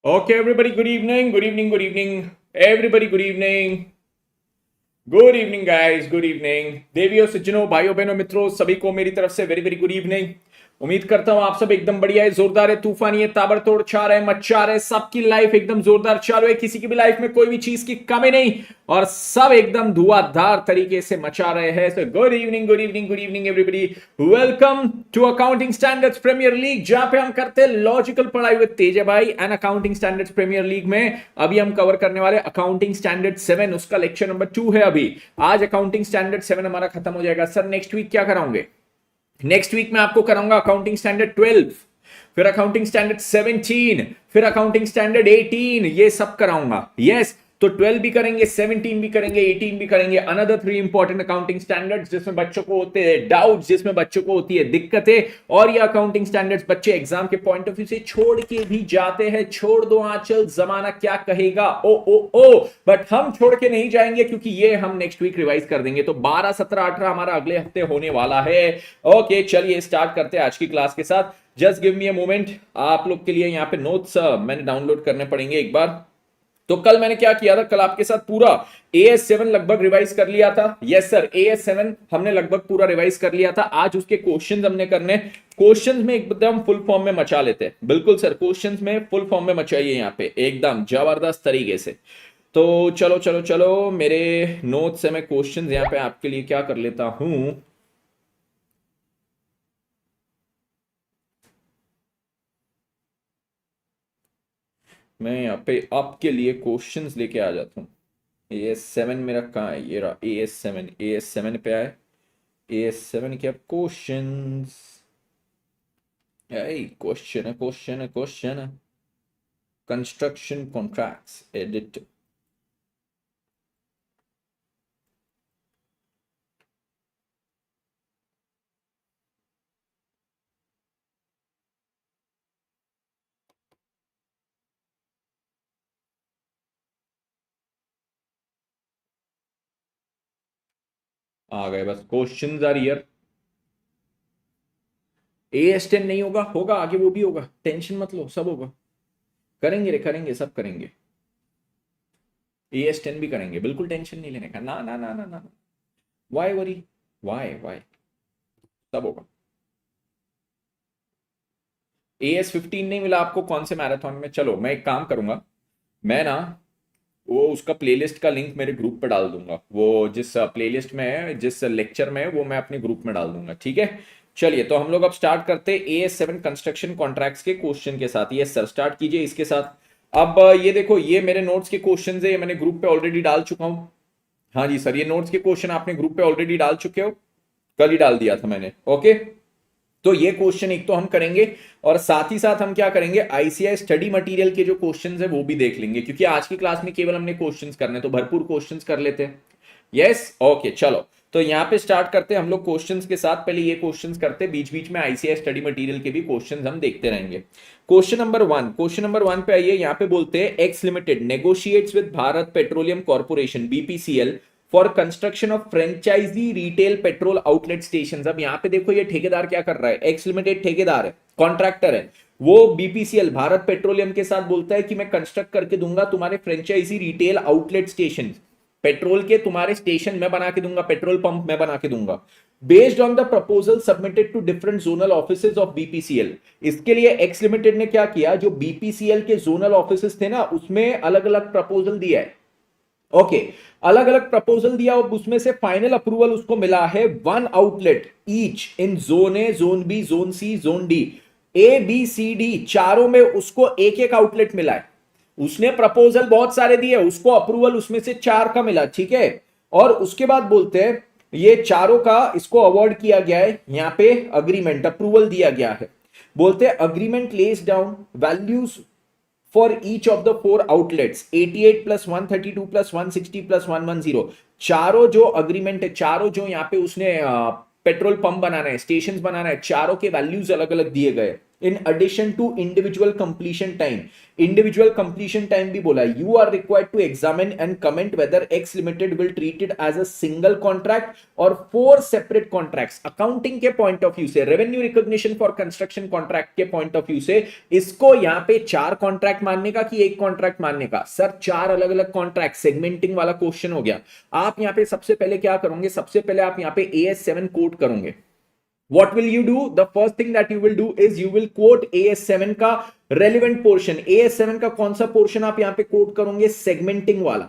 Okay, everybody, good evening, good evening, good evening. Everybody, good evening. Good evening guys, good evening देवियों सज्जनों, भाइयों बहनों, मित्रों, सभी को मेरी तरफ से वेरी वेरी गुड इवनिंग। उम्मीद करता हूं आप सब एकदम बढ़िया है, जोरदार है, तूफानी है, ताबड़तोड़ छा रहे, मचा रहे, सबकी लाइफ एकदम जोरदार चालू है, किसी की भी लाइफ में कोई भी चीज की कमी नहीं और सब एकदम धुआंधार तरीके से मचा रहे हैं। So good evening, good evening, good evening everybody. Welcome to accounting standards premier league, जहां पे हम करते हैं लॉजिकल पढ़ाई with Tej bhai and accounting standards premier league में अभी हम कवर करने वाले अकाउंटिंग स्टैंडर्ड 7, उसका लेक्चर नंबर 2 है। अभी आज अकाउंटिंग स्टैंडर्ड 7 हमारा खत्म हो जाएगा। सर नेक्स्ट वीक क्या कराओगे? नेक्स्ट वीक में आपको कराऊंगा अकाउंटिंग स्टैंडर्ड 12, फिर अकाउंटिंग स्टैंडर्ड 17, फिर अकाउंटिंग स्टैंडर्ड 18, ये सब कराऊंगा। यस, तो 12 भी करेंगे, 17 भी करेंगे, 18 भी करेंगे। अनदर 3 इंपॉर्टेंट अकाउंटिंग स्टैंडर्ड्स जिसमें बच्चों को होते हैं डाउट्स, जिसमें बच्चों को होती है दिक्कतें, और ये अकाउंटिंग स्टैंडर्ड्स बच्चे एग्जाम के पॉइंट ऑफ व्यू से छोड़ के भी जाते हैं। छोड़ दो आंचल, जमाना क्या कहेगा, ओ ओ ओ, बट हम छोड़ के नहीं जाएंगे क्योंकि ये हम नेक्स्ट वीक रिवाइज कर देंगे। तो 12, 17, 18 हमारा अगले हफ्ते होने वाला है। ओके, चलिए स्टार्ट करते हैं आज की क्लास के साथ। Just give me a moment, आप लोग के लिए यहाँ पे नोट्स मैंने डाउनलोड करने पड़ेंगे एक बार। तो कल मैंने क्या किया था, कल आपके साथ पूरा AS7 लगभग रिवाइज कर लिया था। यस सर, AS7 हमने लगभग पूरा रिवाइज कर लिया था। आज उसके क्वेश्चंस हमने करने, क्वेश्चंस में एकदम फुल फॉर्म में मचा लेते हैं। बिल्कुल सर, क्वेश्चंस में फुल फॉर्म में मचाइए यहाँ पे एकदम जबरदस्त तरीके से। तो चलो चलो चलो, मेरे नोट से मैं क्वेश्चंस यहाँ पे आपके लिए क्या कर लेता हूं, मैं यहाँ पे आपके लिए क्वेश्चंस लेके आ जाता हूँ। AS7 मेरा कहाँ है, ये रहा AS7, AS7 पे आए। AS7 के अब क्वेश्चंस, क्वेश्चन है, क्वेश्चन है, क्वेश्चन है। कंस्ट्रक्शन कॉन्ट्रैक्ट्स एडिट, आ गए बस, क्वेश्चंस आर हियर। AS10 नहीं होगा, होगा आगे, वो भी होगा, टेंशन मत लो, सब होगा। करेंगे रे, करेंगे, सब करेंगे। AS10 भी करेंगे, बिल्कुल टेंशन नहीं लेने का। ना ना ना ना ना, वाई वरी, वाई वाई, सब होगा। AS15 नहीं मिला आपको कौन से मैराथन में? चलो मैं एक काम करूंगा, मैं ना वो उसका प्लेलिस्ट का लिंक मेरे ग्रुप पे डाल दूंगा। वो जिस प्लेलिस्ट में है, जिस लेक्चर में है, वो मैं अपने ग्रुप में डाल दूंगा, ठीक है। चलिए, तो हम लोग अब स्टार्ट करते हैं AS7 कंस्ट्रक्शन कॉन्ट्रैक्ट्स के क्वेश्चन के साथ। ये सर स्टार्ट कीजिए इसके साथ। अब ये देखो, ये मेरे नोट्स के क्वेश्चन है, ये मैंने ग्रुप पे ऑलरेडी डाल चुका हूं। हाँ जी सर, ये नोट्स के क्वेश्चन आपने ग्रुप पे ऑलरेडी डाल चुके हो, कल ही डाल दिया था मैंने। ओके, तो ये क्वेश्चन एक तो हम करेंगे, और साथ ही साथ हम क्या करेंगे, ICAI स्टडी मटेरियल के जो क्वेश्चंस है वो भी देख लेंगे, क्योंकि आज की क्लास में केवल हमने क्वेश्चंस करने, तो भरपूर क्वेश्चंस कर लेते हैं। यस, ओके, चलो तो यहाँ पे स्टार्ट करते हैं हम लोग क्वेश्चंस के साथ। पहले ये क्वेश्चंस करते हैं, बीच बीच में ICAI स्टडी मटेरियल के भी क्वेश्चंस हम देखते रहेंगे। क्वेश्चन नंबर 1 पे आइए, यहाँ पे बोलते हैं X limited negotiates with Bharat petroleum corporation BPCL for construction of franchise retail petrol outlet station. अब यहाँ पे देखो, ये ठेकेदार क्या कर रहा है, एक्स लिमिटेड ठेकेदार है, कॉन्ट्रैक्टर है। वो BPCL भारत पेट्रोलियम के साथ बोलता है कि मैं कंस्ट्रक्ट करके दूंगा तुम्हारे franchise retail outlet station, petrol के तुम्हारे स्टेशन में बना के दूंगा, पेट्रोल पंप में बना के दूंगा, based on the proposal submitted to different zonal offices of BPCL। इसके लिए एक्स लिमिटेड ने क्या किया, जो BPCL के जोनल ऑफिसेज थे ना, उसमें अलग अलग प्रपोजल दिया है। ओके, अलग अलग प्रपोजल दिया और उसमें से फाइनल अप्रूवल उसको मिला है 1 outlet each in zone A, zone B, zone C, zone D, ABCD चारों में उसको एक एक आउटलेट मिला है। उसने प्रपोजल बहुत सारे दिए, उसको अप्रूवल उसमें से 4 का मिला, ठीक है। और उसके बाद बोलते हैं ये चारों का इसको अवार्ड किया गया है, यहां पे अग्रीमेंट अप्रूवल दिया गया है। बोलते हैं agreement less down values for each of the 4 outlets 88 plus 132 plus 160 plus 110। चारों जो अग्रीमेंट है, चारों जो यहाँ पे उसने पेट्रोल पंप बनाना है, स्टेशन बनाना है, चारों के वैल्यूज अलग अलग दिए गए। In addition to individual completion time. Individual completion time भी बोला है। You are required to examine and comment whether X limited will treat it as a single contract और 4 सेपरेट कॉन्ट्रैक्ट्स। अकाउंटिंग के पॉइंट ऑफ व्यू से, revenue recognition for construction contract के point of view से, इसको यहां पे 4 contract मानने का कि 1 कॉन्ट्रैक्ट मानने का? सर 4 अलग अलग कॉन्ट्रैक्ट, सेगमेंटिंग वाला क्वेश्चन हो गया। आप यहां पे सबसे पहले क्या करोगे? सबसे पहले आप यहां पे AS7 कोट करोगे। What will you do? The first thing that you will do is you will quote AS7 का relevant portion। AS7 का कौन सा पोर्शन आप यहां पे कोट करोगे? सेगमेंटिंग वाला,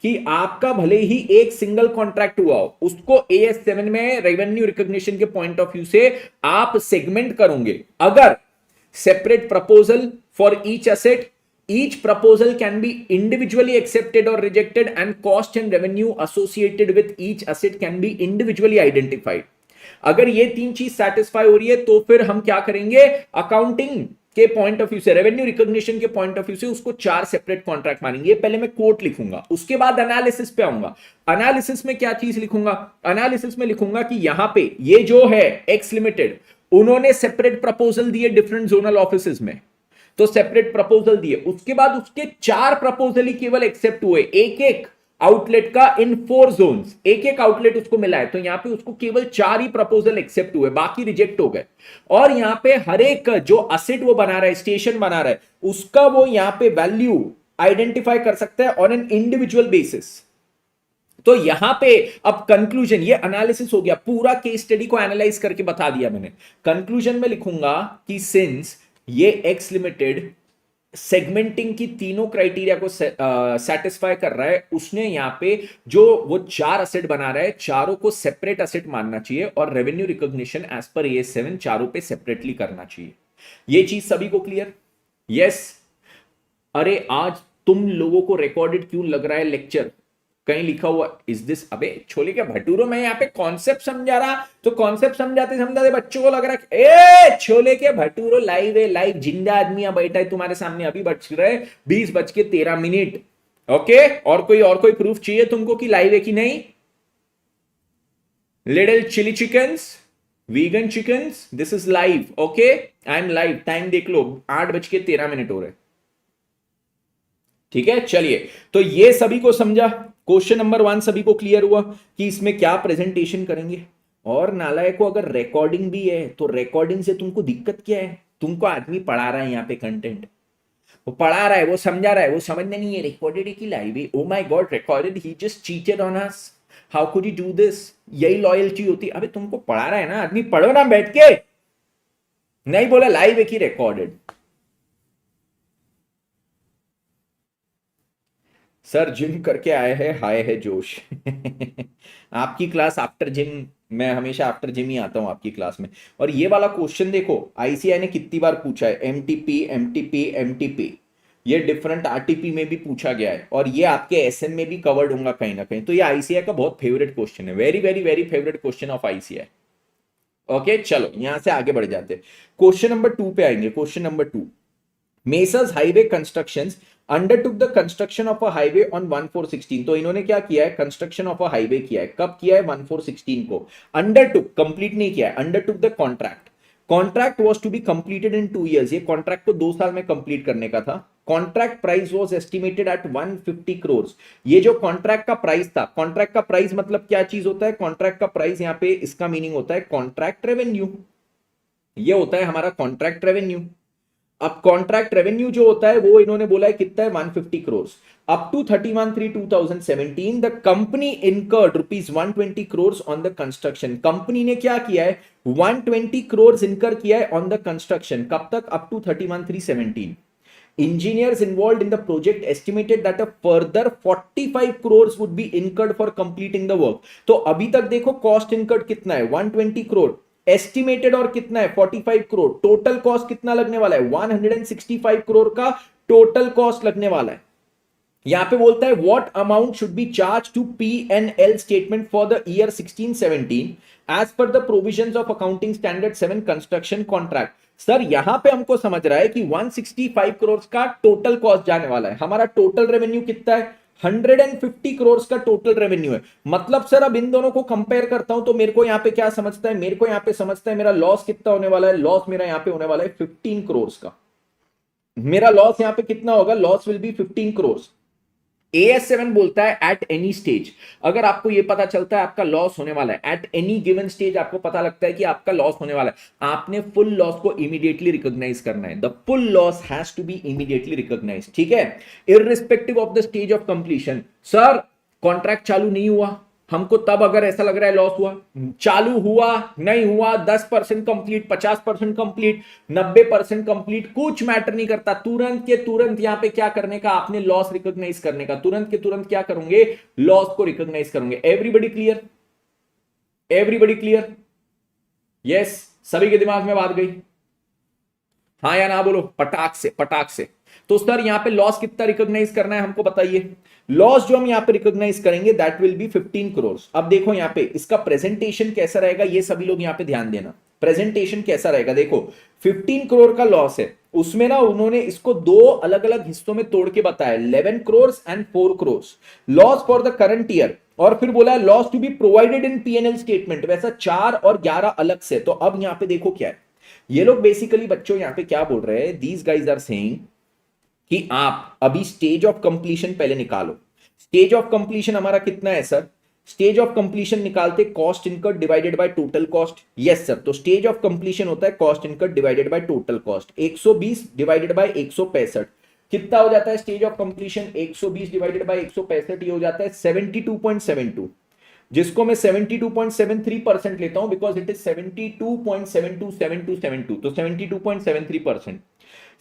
कि आपका भले ही एक सिंगल कॉन्ट्रैक्ट हुआ हो, उसको AS7 में रेवेन्यू रिकॉग्निशन के पॉइंट ऑफ व्यू से आप सेगमेंट करोगे। अगर separate proposal for each asset, each proposal can be individually accepted or rejected and cost and revenue associated with each asset can be individually identified। अगर ये 3 चीज satisfy हो रही है तो फिर हम क्या करेंगे? अकाउंटिंग के पॉइंट ऑफ व्यू से, रेवेन्यू रिकॉग्निशन के पॉइंट ऑफ व्यू से उसको 4 सेपरेट कॉन्ट्रैक्ट मानेंगे। पहले मैं कोट लिखूंगा, उसके बाद एनालिसिस पे आऊंगा। एनालिसिस में क्या चीज लिखूंगा? एनालिसिस में लिखूंगा कि यहां पे ये जो है एक्स लिमिटेड, उन्होंने सेपरेट प्रपोजल दिए डिफरेंट जोनल ऑफिसेज में, तो सेपरेट प्रपोजल दिए। उसके बाद उसके 4 प्रपोजल ही केवल एक्सेप्ट हुए, एक एक आउटलेट का इन 4 जोन्स, एक एक आउटलेट उसको मिला है। तो यहां पे उसको केवल 4 ही प्रपोजल एक्सेप्ट हुए, बाकी रिजेक्ट हो गए। और यहां पे हर एक जो असेट वो बना रहा है, स्टेशन बना रहा है, उसका वो यहां पे वैल्यू आइडेंटिफाई कर सकता है ऑन एन इंडिविजुअल बेसिस। तो यहां पे अब कंक्लूजन, ये एनालिसिस हो गया, पूरा केस स्टडी को एनालाइज करके बता दिया मैंने। कंक्लूजन में लिखूंगा कि सिंस ये एक्स लिमिटेड सेगमेंटिंग की तीनों क्राइटेरिया को सेटिस्फाई कर रहा है, उसने यहां पे जो वो 4 असेट बना रहा है, चारों को सेपरेट असेट मानना चाहिए और revenue recognition as per AS7 चारों पे सेपरेटली करना चाहिए। ये चीज सभी को क्लियर? यस। अरे आज तुम लोगों को रिकॉर्डेड क्यों लग रहा है लेक्चर? कहीं लिखा हुआ इज दिस? अबे छोले के भटूरों में यहाँ पे कॉन्सेप्ट समझा रहा, तो कॉन्सेप्ट समझाते समझाते बच्चों को लग रहा है ए छोले के भटूरों लाइव है, लाइव जिंदा आदमी बैठा है तुम्हारे सामने, अभी बज रहे 20:13। ओके, और कोई प्रूफ चाहिए तुमको कि लाइव है कि नहीं? Little chilli chickens, vegan chickens, this is live. Okay, I am live, time देख लो, 8:13 हो रहे। ठीक है, चलिए, तो ये सभी को समझा। क्वेश्चन नंबर 1 सभी को क्लियर हुआ कि इसमें क्या प्रेजेंटेशन करेंगे। और नालायक को अगर रिकॉर्डिंग भी है तो रिकॉर्डिंग से तुमको दिक्कत क्या है? तुमको आदमी पढ़ा रहा है यहाँ पे कंटेंट, वो पढ़ा रहा है, वो समझा रहा है, वो समझने नहीं है रिकॉर्डेड है कि लाइव है। Oh my God, recorded, he just cheated on us, how could you do this? यही लॉयल्टी होती है। अबे तुमको पढ़ा रहा है ना आदमी, पढ़ो ना बैठ के, नहीं बोला लाइव है कि रिकॉर्डेड। सर जिम करके आए हैं, हाय है जोश। आपकी क्लास आफ्टर जिम, मैं हमेशा आफ्टर जिम ही आता हूं आपकी क्लास में। और ये वाला क्वेश्चन देखो, आईसीआई ने कितनी बार पूछा है, एमटीपी एमटीपी एमटीपी, ये डिफरेंट आरटीपी में भी पूछा गया है, और ये आपके एसएन में भी कवर्ड होगा कहीं ना कहीं। तो ये आईसीआई का बहुत फेवरेट क्वेश्चन है, very very very favourite question of ICI. Okay, चलो यहां से आगे बढ़ जाते हैं, क्वेश्चन नंबर 2 पे आएंगे। Question number 2, messrs highway constructions undertook the construction of a highway on 1416। तो इन्होंने क्या किया है? कंस्ट्रक्शन ऑफ अ हाईवे किया है। कब किया है? 1416 को। अंडरटुक, कंप्लीट नहीं किया है, undertook the contract. Contract was to be completed in 2 years। ये कॉन्ट्रैक्ट को 2 साल में कंप्लीट करने का था। Contract price was estimated at 150 crores। ये जो कॉन्ट्रैक्ट का प्राइस था, कॉन्ट्रैक्ट का प्राइस मतलब क्या चीज होता है? कॉन्ट्रैक्ट का प्राइस यहां पे इसका मीनिंग होता है कॉन्ट्रैक्ट रेवेन्यू। ये होता है हमारा कॉन्ट्रैक्ट रेवेन्यू। अब कॉन्ट्रैक्ट रेवेन्यू जो होता है वो इन्होंने बोला है कितना है? 150 crores। Up to 31/3/2017 the company incurred ₹120 crores on the construction. Company ने क्या किया है? 120 crores इनकर किया है ऑन द कंस्ट्रक्शन। कब तक? Up to 31/3/17। Engineers involved in the project estimated that a further 45 crores would be incurred for completing the work। तो अभी तक देखो कॉस्ट इनकर्ड कितना है? 120 crore। एस्टिमेटेड और कितना है? 45 करोड़। टोटल कॉस्ट कितना लगने वाला है? 165 करोड़ का टोटल कॉस्ट लगने वाला है। यहां पे बोलता है what amount should be charge to P&L statement for the year 16-17 as per the provisions of accounting standard 7 construction contract. Sir यहां पे हमको समझ रहा है कि 165 करोड़ का टोटल कॉस्ट जाने वाला है। हमारा टोटल रेवेन्यू कितना है? 150 करोड़ का टोटल रेवेन्यू है। मतलब सर अब इन दोनों को कंपेयर करता हूं तो मेरे को यहां पे क्या समझता है, मेरे को यहां पे समझता है मेरा लॉस कितना होने वाला है, लॉस मेरा यहां पे होने वाला है 15 करोड़ का। मेरा लॉस यहां पे कितना होगा, loss will be 15 crore. AS7 बोलता है एट एनी स्टेज, अगर आपको यह पता चलता है आपका लॉस होने वाला है एट एनी गिवन स्टेज, आपको पता लगता है कि आपका लॉस होने वाला है, आपने फुल लॉस को इमीडिएटली रिकॉग्नाइज करना है। The full loss has to be immediately recognise, ठीक है, irrespective of the stage of completion. Sir contract चालू नहीं हुआ, हमको तब अगर ऐसा लग रहा है लॉस हुआ, चालू हुआ नहीं हुआ, 10% कंप्लीट, 50% कंप्लीट, 90% कंप्लीट, कुछ मैटर नहीं करता, तुरंत के तुरंत यहां पे क्या करने का, आपने लॉस रिकॉग्नाइज करने का, तुरंत के तुरंत क्या करोगे, लॉस को रिकॉग्नाइज करोगे। Everybody clear, everybody clear, yes, सभी के दिमाग में बात गई, हाँ या ना बोलो, पटाख से, पटाख से। तो सर यहां पे लॉस कितना रिकॉग्नाइज करना है हमको बताइए। लॉस जो हम यहां पे रिकॉग्नाइज करेंगे दैट विल बी 15 करोड़। अब देखो यहां पे इसका प्रेजेंटेशन कैसा रहेगा, ये सभी लोग यहां पे ध्यान देना, प्रेजेंटेशन कैसा रहेगा। देखो 15 करोड़ का लॉस है, उसमें ना उन्होंने इसको दो अलग अलग हिस्सों में तोड़ के बताया, 11 crore and 4 crore loss for the current year, और फिर बोला loss to be provided in P&L statement, वैसा 4 और 11 अलग से। तो अब यहां पे देखो क्या है, ये लोग बेसिकली बच्चों यहां पे क्या बोल रहे हैं, दीज गाइज आर सेइंग कि आप अभी स्टेज ऑफ कंप्लीशन पहले निकालो। स्टेज ऑफ कंप्लीशन हमारा कितना है सर, स्टेज ऑफ कंप्लीशन निकालते cost incurred divided by total cost. Yes sir, तो स्टेज ऑफ कंप्लीशन होता है cost incurred divided by total cost. 120 divided by 165 कितना हो जाता है stage of completion, 120 divided by 165 ये हो जाता है 72.72, जिसको मैं 72.73% लेता हूं बिकॉज इट इज 72.727272, तो 72.73%।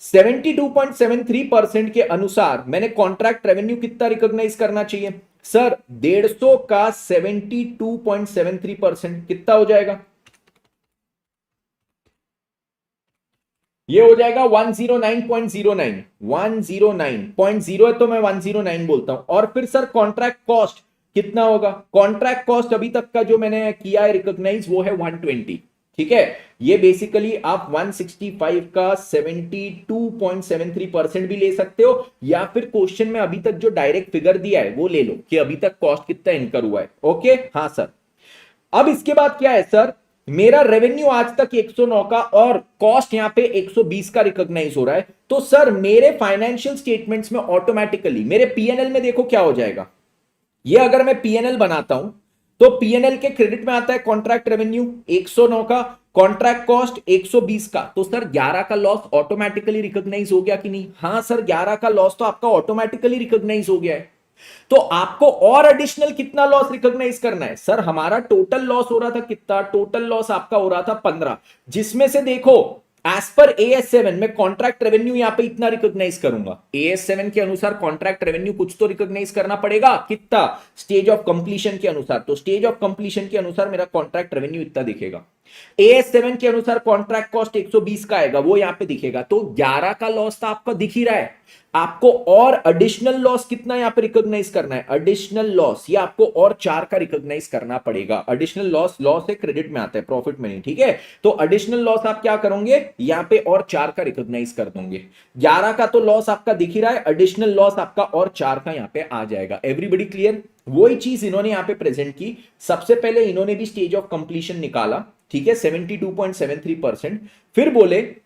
72.73% के अनुसार मैंने कॉन्ट्रैक्ट रेवेन्यू कितना रिकॉग्नाइज करना चाहिए सर, 150 का 72.73% कितना हो जाएगा, ये हो जाएगा 109.09, 109.0 है तो मैं 109 बोलता हूं। और फिर सर कॉन्ट्रैक्ट कॉस्ट कितना होगा, कॉन्ट्रैक्ट कॉस्ट अभी तक का जो मैंने किया है रिकॉग्नाइज वो है 120, ठीक है। ये बेसिकली आप 165 का 72.73% भी ले सकते हो, या फिर क्वेश्चन में अभी तक जो डायरेक्ट फिगर दिया है वो ले लो कि अभी तक कॉस्ट कितना इनकर हुआ है। ओके हाँ सर। अब इसके बाद क्या है सर, मेरा रेवेन्यू आज तक 109 का और कॉस्ट यहां पे 120 का रिकॉग्नाइज हो रहा है, तो सर मेरे फाइनेंशियल स्टेटमेंट्स में ऑटोमेटिकली मेरे P&L में देखो क्या हो जाएगा, ये अगर मैं P&L बनाता हूं तो P&L के क्रेडिट में आता है कॉन्ट्रैक्ट रेवेन्यू 109 का, कॉन्ट्रैक्ट कॉस्ट 120 का, तो सर 11 का लॉस ऑटोमेटिकली रिकॉग्नाइज हो गया कि नहीं, हां सर 11 का लॉस तो आपका ऑटोमेटिकली रिकॉग्नाइज हो गया है। तो आपको और एडिशनल कितना लॉस रिकॉग्नाइज करना है सर, हमारा टोटल लॉस हो रहा था कितना, टोटल लॉस आपका हो रहा था 15, जिसमें से देखो एज पर AS7 में कॉन्ट्रैक्ट रेवेन्यू यहां पे इतना रिकॉग्नाइज करूंगा, AS7 के अनुसार कॉन्ट्रैक्ट रेवेन्यू कुछ तो रिकॉग्नाइज करना पड़ेगा, कितना, स्टेज ऑफ कंप्लीशन के अनुसार, तो स्टेज ऑफ कंप्लीशन के अनुसार मेरा कॉन्ट्रैक्ट रेवेन्यू इतना दिखेगा। AS7 के अनुसार कॉन्ट्रैक्ट कॉस्ट 120 का आएगा, वो यहां पे दिखेगा, तो 11 का लॉस तो आपका दिख ही रहा है। आपको और एडिशनल लॉस कितना यहां पे रिकॉग्नाइज करना है, एडिशनल लॉस ये आपको और 4 का रिकॉग्नाइज करना पड़ेगा। एडिशनल लॉस, लॉस है क्रेडिट में आता है, प्रॉफिट में नहीं, ठीक है। तो एडिशनल लॉस आप क्या करोगे, यहां पे और 4 का रिकॉग्नाइज कर दोगे। 11 का तो लॉस आपका दिख ही रहा है, एडिशनल लॉस आपका और 4 का यहां पे आ जाएगा। एवरीबडी क्लियर, वही चीज इन्होंने यहां पे प्रेजेंट की। सबसे पहले इन्होंने भी स्टेज ऑफ कंप्लीशन निकाला, ठीक है, 72.73%, फिर बोले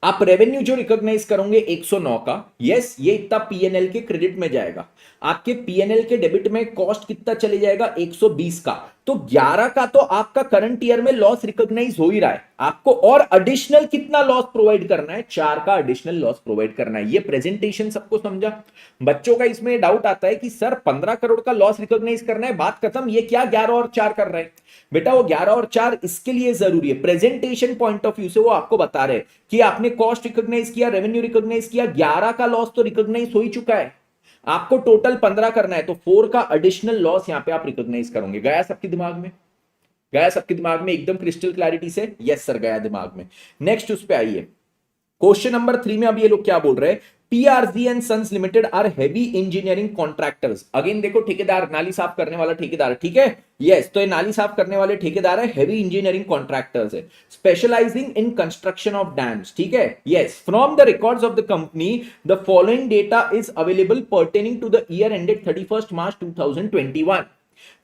आप रेवेन्यू जो रिकॉग्नाइज करोगे 109 का, यस ये इतना P&L के क्रेडिट में जाएगा, आपके P&L के डेबिट में कॉस्ट कितना चले जाएगा 120 का, तो 11 का तो आपका करंट ईयर में लॉस रिकॉग्नाइज हो ही रहा है, आपको और एडिशनल कितना लॉस प्रोवाइड करना है, 4 का एडिशनल लॉस प्रोवाइड करना है। ये प्रेजेंटेशन सबको समझा, बच्चों का इसमें डाउट आता है कि सर 15 करोड़ का लॉस रिकॉग्नाइज करना है, बात खत्म, ये क्या 11 और 4 कर रहे हैं, बेटा वो 11 और 4 इसके लिए जरूरी है, प्रेजेंटेशन पॉइंट ऑफ व्यू से वो आपको बता रहे हैं कि आपने कॉस्ट रिकॉग्नाइज किया, रेवेन्यू रिकॉग्नाइज किया, 11 का लॉस तो रिकॉग्नाइज हो ही चुका है, आपको टोटल 15 करना है, तो 4 का एडिशनल लॉस यहां पे आप रिकॉग्नाइज करोगे। गया सबके दिमाग में, गया सबके दिमाग में एकदम क्रिस्टल क्लैरिटी से, यस सर गया दिमाग में। नेक्स्ट उस पे आइए, क्वेश्चन नंबर 3 में अब ये लोग क्या बोल रहे हैं, PRG and sons limited are heavy engineering contractors. Again देखो ठेकेदार, नाली साफ करने वाला ठेकेदार, ठीक है, यस, तो ये नाली साफ करने वाले ठेकेदार है, हेवी इंजीनियरिंग कॉन्ट्रैक्टर्स है, specialising in construction of dams, ठीक है, yes. From the records of the company the following data is available pertaining to the year ended 31 March 2021।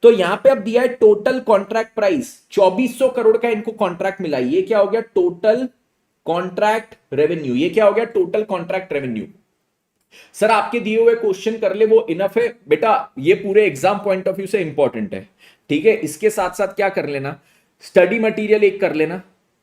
तो यहां पे अब दिया है टोटल कॉन्ट्रैक्ट प्राइस 2400 करोड़ का इनको कॉन्ट्रैक्ट मिला। ये क्या हो गया? Total contract revenue. ये क्या हो गया? Total contract revenue. सर आपके दिए हुए क्वेश्चन कर ले, वो इनफ है बेटा, ये पूरे एग्जाम पॉइंट ऑफ व्यू से इंपॉर्टेंट है, ठीक है। इसके साथ साथ क्या कर लेना, स्टडी मटेरियल एक कर लेना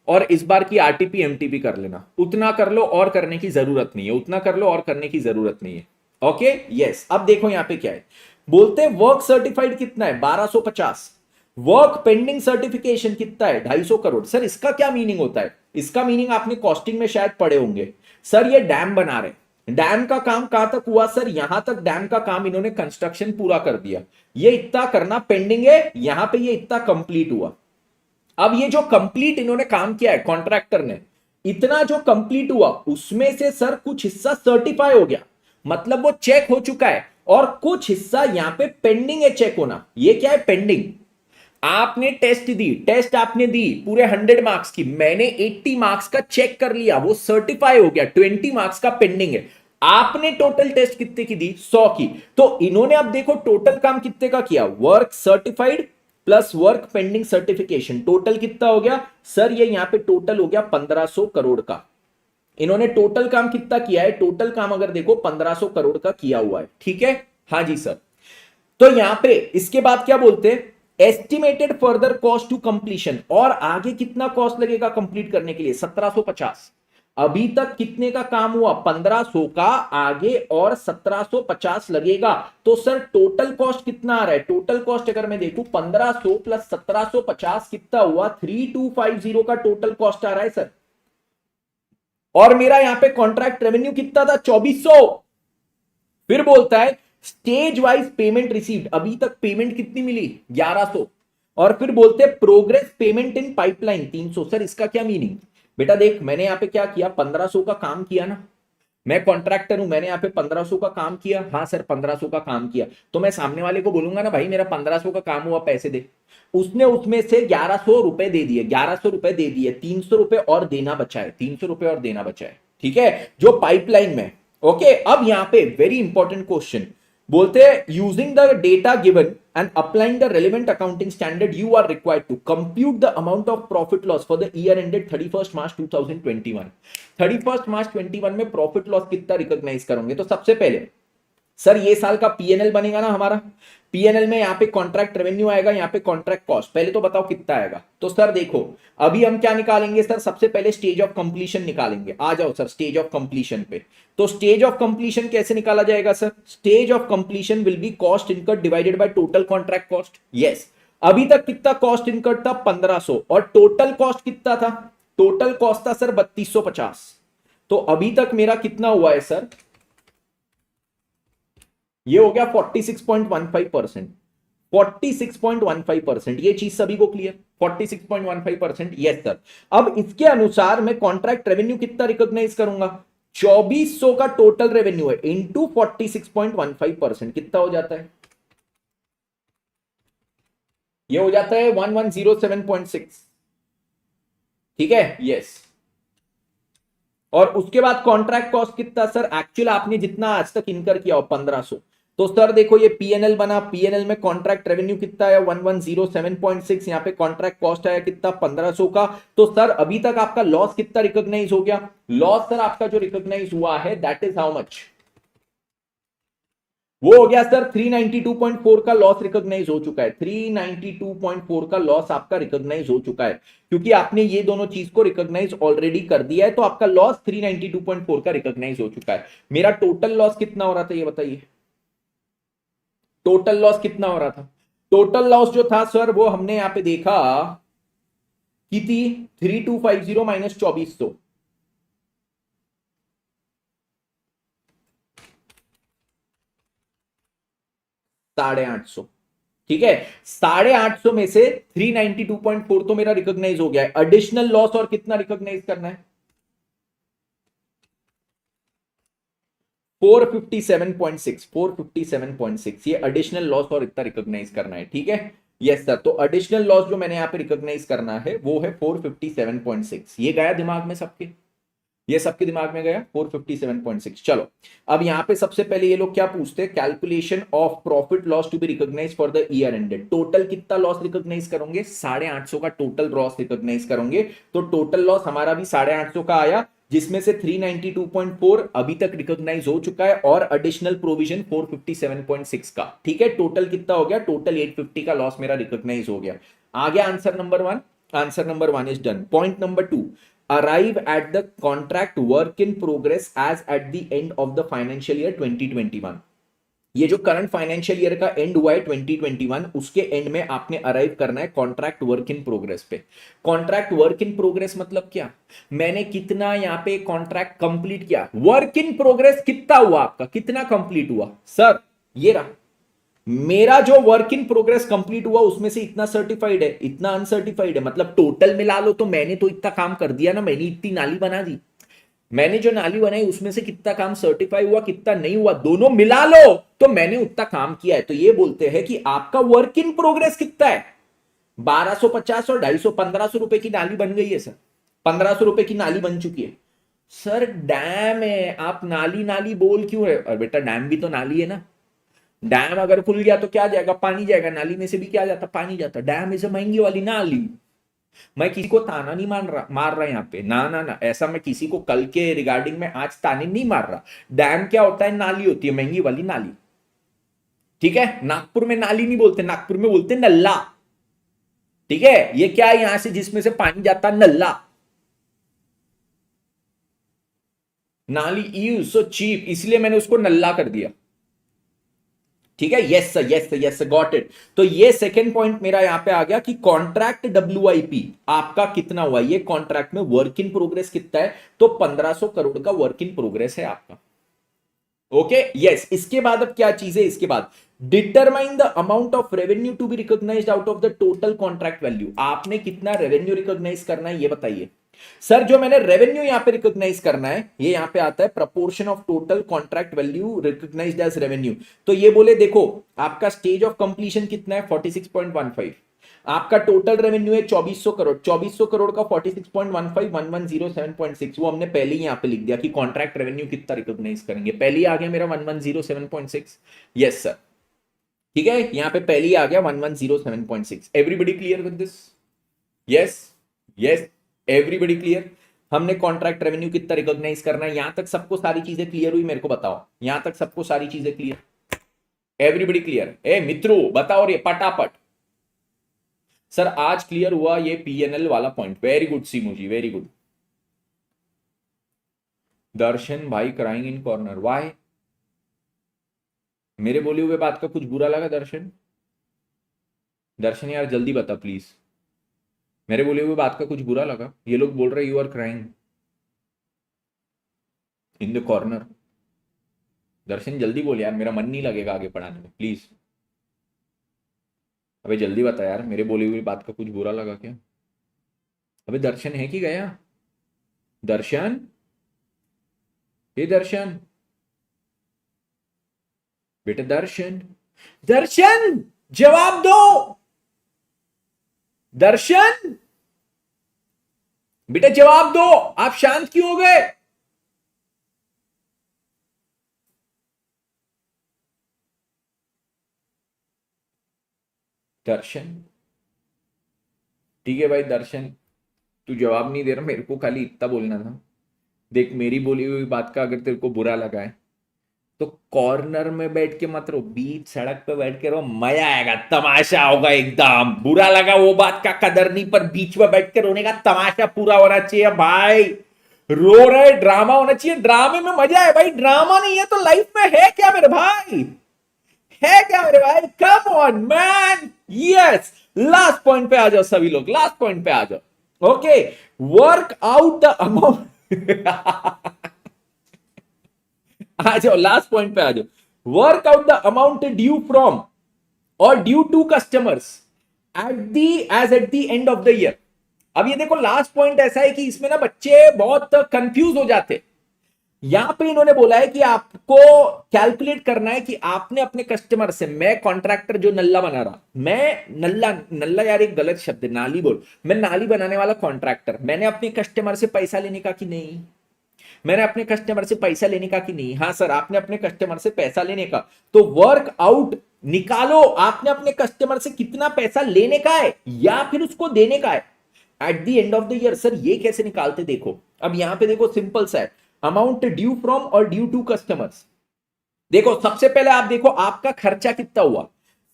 और इस बार की आरटीपी एमटीपी कर लेना। उतना कर लो और करने की जरूरत नहीं है, उतना कर लो और करने की जरूरत नहीं है। Okay, yes. अब देखो यहां पे क्या है, बोलते हैं वर्क सर्टिफाइड कितना है? 1250। वर्क पेंडिंग सर्टिफिकेशन कितना है? 250 करोड़। सर इसका क्या मीनिंग होता है? इसका मीनिंग आपने कॉस्टिंग में शायद पढ़े होंगे। सर ये डैम बना रहे, डैम का काम कहां तक हुआ? सर यहां तक डैम का काम इन्होंने कंस्ट्रक्शन पूरा कर दिया, ये इतना करना पेंडिंग है, यहां पे ये इतना कंप्लीट हुआ। अब ये जो कंप्लीट इन्होंने काम किया है कॉन्ट्रैक्टर ने, इतना जो कंप्लीट हुआ उसमें से सर कुछ हिस्सा सर्टिफाई हो गया, मतलब वो चेक हो चुका है, और कुछ हिस्सा यहां पे पेंडिंग है चेक होना। ये क्या है? पेंडिंग। आपने टेस्ट दी, टेस्ट आपने दी पूरे 100 मार्क्स की, मैंने 80 मार्क्स का चेक कर लिया, वो सर्टिफाई हो गया, 20 मार्क्स का पेंडिंग है। आपने टोटल टेस्ट कितने की दी? 100 की। तो इन्होंने अब देखो टोटल काम कितने का किया, work certified plus work pending certification, total कितना हो गया? सर ये यहां पे टोटल हो गया 1500 करोड़ का। इन्होंने टोटल काम कितना किया है? टोटल काम अगर देखो 1500 करोड़ का किया हुआ है, ठीक है, हाँ जी सर। तो यहां पे इसके बाद क्या बोलते हैं? Estimated further cost to completion, और आगे कितना कॉस्ट लगेगा कंप्लीट करने के लिए? 1750। अभी तक कितने का काम हुआ? 1500 का, आगे और 1750 लगेगा। तो सर टोटल कॉस्ट कितना आ रहा है? टोटल कॉस्ट अगर मैं देखूं 1500 प्लस 1750 कितना हुआ? 3250 का टोटल कॉस्ट आ रहा है सर। और मेरा यहां पे कॉन्ट्रैक्ट रेवेन्यू कितना था? 2400। फिर बोलता है स्टेज वाइज पेमेंट रिसीव्ड, अभी तक पेमेंट कितनी मिली? 1100। और फिर बोलते हैं progress payment in pipeline 300। Sir इसका क्या मीनिंग? बेटा देख, मैंने यहां पे क्या किया, 1500 का काम किया ना, मैं कॉन्ट्रैक्टर हूं, मैंने यहां पे 1500 का काम किया, हाँ सर 1500 का काम किया, तो मैं सामने वाले को बोलूंगा ना भाई मेरा 1500 का काम हुआ, पैसे दे। उसने उसमें से 1100 रुपए दे दिए, 1100 रुपए दे दिए, 300 रुपए और देना बचा है, 300 रुपए और देना बचा है, ठीक है, जो पाइपलाइन में। ओके, अब यहां पे वेरी इंपॉर्टेंट क्वेश्चन बोलते हैं using the data given and applying the relevant accounting standard you are required to compute the amount of profit loss for the year ended 31 March 2021। 31 March 21 में profit loss कितना recognise करोगे? तो सबसे पहले sir ये साल का पीएनएल बनेगा ना हमारा, पीएनएल में यहाँ पे कॉन्ट्रैक्ट रेवेन्यू आएगा, यहाँ पे कॉन्ट्रैक्ट कॉस्ट, पहले तो बताओ कितना आएगा। तो सर देखो अभी हम क्या निकालेंगे सर, सबसे पहले स्टेज ऑफ कंप्लीशन निकालेंगे। आ जाओ सर स्टेज ऑफ कंप्लीशन पे। तो स्टेज ऑफ कंप्लीशन कैसे निकाला जाएगा sir? Stage of completion will B cost incurred divided by total contract cost. Yes, अभी तक कितना कॉस्ट इनकर्ड था? 1500, और टोटल कॉस्ट कितना था? टोटल कॉस्ट था सर 3250। तो अभी तक मेरा कितना हुआ है सर? ये हो गया 46.15%। 46.15%, ये चीज सभी को क्लियर? 46.15%, yes sir. अब इसके अनुसार मैं कॉन्ट्रैक्ट रेवेन्यू कितना रिकॉग्नाइज करूंगा? 2400 का टोटल रेवेन्यू है इंटू 46.15%, कितना हो जाता है? ये हो जाता है 1107.6, ठीक है, यस। और उसके बाद कॉन्ट्रैक्ट कॉस्ट कितना सर? एक्चुअल आपने जितना आज तक इनकर किया हो 1500। तो सर देखो ये पीएनएल बना, पीएनएल में कॉन्ट्रैक्ट रेवेन्यू कितना है? 1107.6। यहाँ पे कॉन्ट्रैक्ट कॉस्ट आया कितना? 1500 का। तो सर अभी तक आपका लॉस कितना रिकॉग्नाइज हो गया? लॉस सर आपका जो रिकॉग्नाइज हुआ है दैट इज हाउ मच? वो हो गया सर 392.4 का लॉस रिकॉग्नाइज हो चुका है। 392.4 का लॉस आपका रिकॉग्नाइज हो चुका है, क्योंकि आपने ये दोनों चीज को रिकॉग्नाइज ऑलरेडी कर दिया है। तो आपका लॉस 392.4 का रिकॉग्नाइज हो चुका है। मेरा टोटल लॉस कितना हो रहा था ये बताइए? टोटल लॉस कितना हो रहा था? टोटल लॉस जो था सर वो हमने यहां पे देखा कि थी 3250 माइनस 2400, 850, ठीक है। 850 में से 392.4 तो मेरा रिकॉग्नाइज हो गया है। एडिशनल लॉस और कितना रिकॉग्नाइज करना है? 457.6, 457.6 ये एडिशनल लॉस और इतना रिकॉग्नाइज करना है, ठीक है। यस सर, तो एडिशनल लॉस जो मैंने यहाँ पे रिकॉग्नाइज करना है वो है 457.6। ये गया दिमाग में सबके, ये सबके दिमाग में गया 457.6। चलो अब यहां पे सबसे पहले ये लोग क्या पूछते हैं, calculation of profit loss to be recognise for the year ended. Total कितना लॉस रिकॉग्नाइज करोगे, 850 का टोटल लॉस रिकॉग्नाइज करोगे। तो टोटल लॉस हमारा भी 850 का आया, जिसमें से 392.4 अभी तक रिकॉग्नाइज हो चुका है और एडिशनल प्रोविजन 457.6 का, ठीक है। टोटल कितना हो गया, टोटल 850 का लॉस मेरा रिकॉग्नाइज हो गया। आ गया answer number 1, answer number 1 is done. Point number 2, arrive at the contract work in progress as at the end of the financial year 2021। ये जो करंट फाइनेंशियल ईयर का एंड हुआ है 2021, उसके एंड में आपने अराइव करना है कॉन्ट्रैक्ट वर्क इन प्रोग्रेस पे। कॉन्ट्रैक्ट वर्क इन प्रोग्रेस मतलब क्या, मैंने कितना यहां पे कॉन्ट्रैक्ट कंप्लीट किया, वर्क इन प्रोग्रेस कितना हुआ आपका, कितना कंप्लीट हुआ। सर ये रहा मेरा जो वर्क इन प्रोग्रेस कंप्लीट हुआ, उसमें से इतना सर्टिफाइड है, इतना अनसर्टिफाइड है, मतलब टोटल मिला लो तो मैंने तो इतना काम कर दिया ना, मैंने इतनी नाली बना दी, मैंने जो नाली बनाई उसमें से कितना काम सर्टिफाई हुआ कितना नहीं हुआ, दोनों मिला लो तो मैंने उतना काम किया है। तो ये बोलते हैं कि आपका वर्क इन प्रोग्रेस कितना है, 1250 और 250, 1500 रुपए की नाली बन गई है सर, 1500 रुपए की नाली बन चुकी है। सर डैम है, आप नाली नाली बोल क्यों रहे, और बेटा डैम भी तो नाली है ना, डैम अगर खुल गया तो क्या जाएगा, पानी जाएगा, नाली में से भी क्या जाता, पानी जाता। डैम इज महंगी वाली नाली। मैं किसी को ताना नहीं मार रहा यहाँ पे, ना ना ना, ऐसा मैं किसी को कल के रिगार्डिंग में आज ताने नहीं मार रहा। डैम क्या होता है, नाली होती है, महंगी वाली नाली, ठीक है। नागपुर में नाली नहीं बोलते, नागपुर में बोलते नल्ला, ठीक है। ये क्या है यहां से जिसमें से पानी जाता, नल्ला, नाली इज सो चीप, इसलिए मैंने उसको नल्ला कर दिया, ठीक है। Yes sir, yes sir, yes sir, got it. तो ये सेकंड पॉइंट मेरा यहां पे आ गया कि कॉन्ट्रैक्ट WIP आपका कितना हुआ, ये कॉन्ट्रैक्ट में वर्क इन प्रोग्रेस कितना है, तो 1500 करोड़ का वर्क इन प्रोग्रेस है आपका, ओके। यस, इसके बाद अब क्या चीज है, इसके बाद determine the amount of revenue to be recognised out of the total contract value. आपने कितना रेवेन्यू रिकॉग्नाइज करना है ये बताइए। सर जो मैंने रेवेन्यू यहां पे रिकॉग्नाइज करना है, ये यहां पे आता है proportion of total contract value recognised as revenue. तो ये बोले देखो आपका स्टेज ऑफ कंप्लीशन कितना है, 46.15, आपका टोटल रेवेन्यू है 2400 करोड़, 2400 करोड़ का 46.15 1107.6, वो हमने पहले ही यहां पे लिख दिया कि कॉन्ट्रैक्ट रेवेन्यू कितना रिकॉग्नाइज करेंगे, पहले ही आ गया मेरा 1107.6। यस सर, ठीक है, यहां पे पहले ही आ गया 1107.6। Everybody clear with this, yes yes, everybody clear. हमने कॉन्ट्रैक्ट रेवेन्यू कितना रिकॉग्नाइज करना है, यहां तक सबको सारी चीजें क्लियर हुई, मेरे को बताओ, यहां तक सबको सारी चीजें क्लियर, एवरीबडी क्लियर। ए मित्रों बताओ रे पटापट। सर आज क्लियर हुआ ये PNL वाला पॉइंट, वेरी गुड सीमू जी, वेरी गुड। दर्शन भाई क्राइंग इन कॉर्नर, वाई, मेरे बोले हुए बात का कुछ बुरा लगा दर्शन? दर्शन यार जल्दी बता प्लीज, मेरे बोले हुए बात का कुछ बुरा लगा? ये लोग बोल रहे you are crying in the corner. Darshan जल्दी बोल यार, मेरा मन नहीं लगेगा आगे पढ़ाने में, प्लीज। अबे जल्दी बता यार, मेरे बोली हुई बात का कुछ बुरा लगा क्या? अबे दर्शन है कि गया? दर्शन, ये दर्शन, बेटा दर्शन, दर्शन जवाब दो, दर्शन बेटा जवाब दो, आप शांत क्यों हो गए? दर्शन, ठीक है भाई दर्शन, तू जवाब नहीं दे रहा, मेरे को खाली इतना बोलना था। देख मेरी बोली हुई बात का अगर तेरे को बुरा लगा है तो कॉर्नर में बैठ के मत रो, बीच सड़क पे बैठ के रो, मजा आएगा, तमाशा होगा एकदम। बुरा लगा वो बात का कदर नहीं, पर बीच में बैठ के रोने का तमाशा पूरा होना चाहिए भाई। रो रहे, ड्रामा होना चाहिए, ड्रामे में मजा है भाई, ड्रामा नहीं है तो लाइफ में है क्या मेरे भाई, है क्या मेरे भाई? Come on man, yes. Last point पे आ जाओ सभी लोग, लास्ट पॉइंट पे आ जाओ, okay. Work out the amount आ जाओ, लास्ट पॉइंट पे आ जाओ। Work out the amount due from और due to customers at the end of the year. अब ये देखो लास्ट पॉइंट ऐसा है कि इसमें ना बच्चे बहुत कंफ्यूज हो जाते। यहां पे इन्होंने बोला है कि आपको कैलकुलेट करना है कि आपने अपने कस्टमर से, मैं कॉन्ट्रैक्टर जो नल्ला बना रहा, मैं नल्ला, नल्ला यार एक गलत शब्द है, नाली बोल, मैं नाली बनाने वाला कॉन्ट्रैक्टर, मैंने अपने कस्टमर से पैसा लेने का कि नहीं, मैंने अपने कस्टमर से पैसा लेने का कि नहीं, हाँ सर आपने अपने कस्टमर से पैसा लेने का, तो वर्क आउट निकालो आपने अपने कस्टमर से कितना पैसा लेने का है या फिर उसको देने का है eight the end of the year. Sir ये कैसे निकालते, देखो अब यहां पे देखो सिंपल सा है, अमाउंट ड्यू फ्रॉम और ड्यू टू कस्टमर्स। देखो सबसे पहले आप देखो आपका खर्चा कितना हुआ,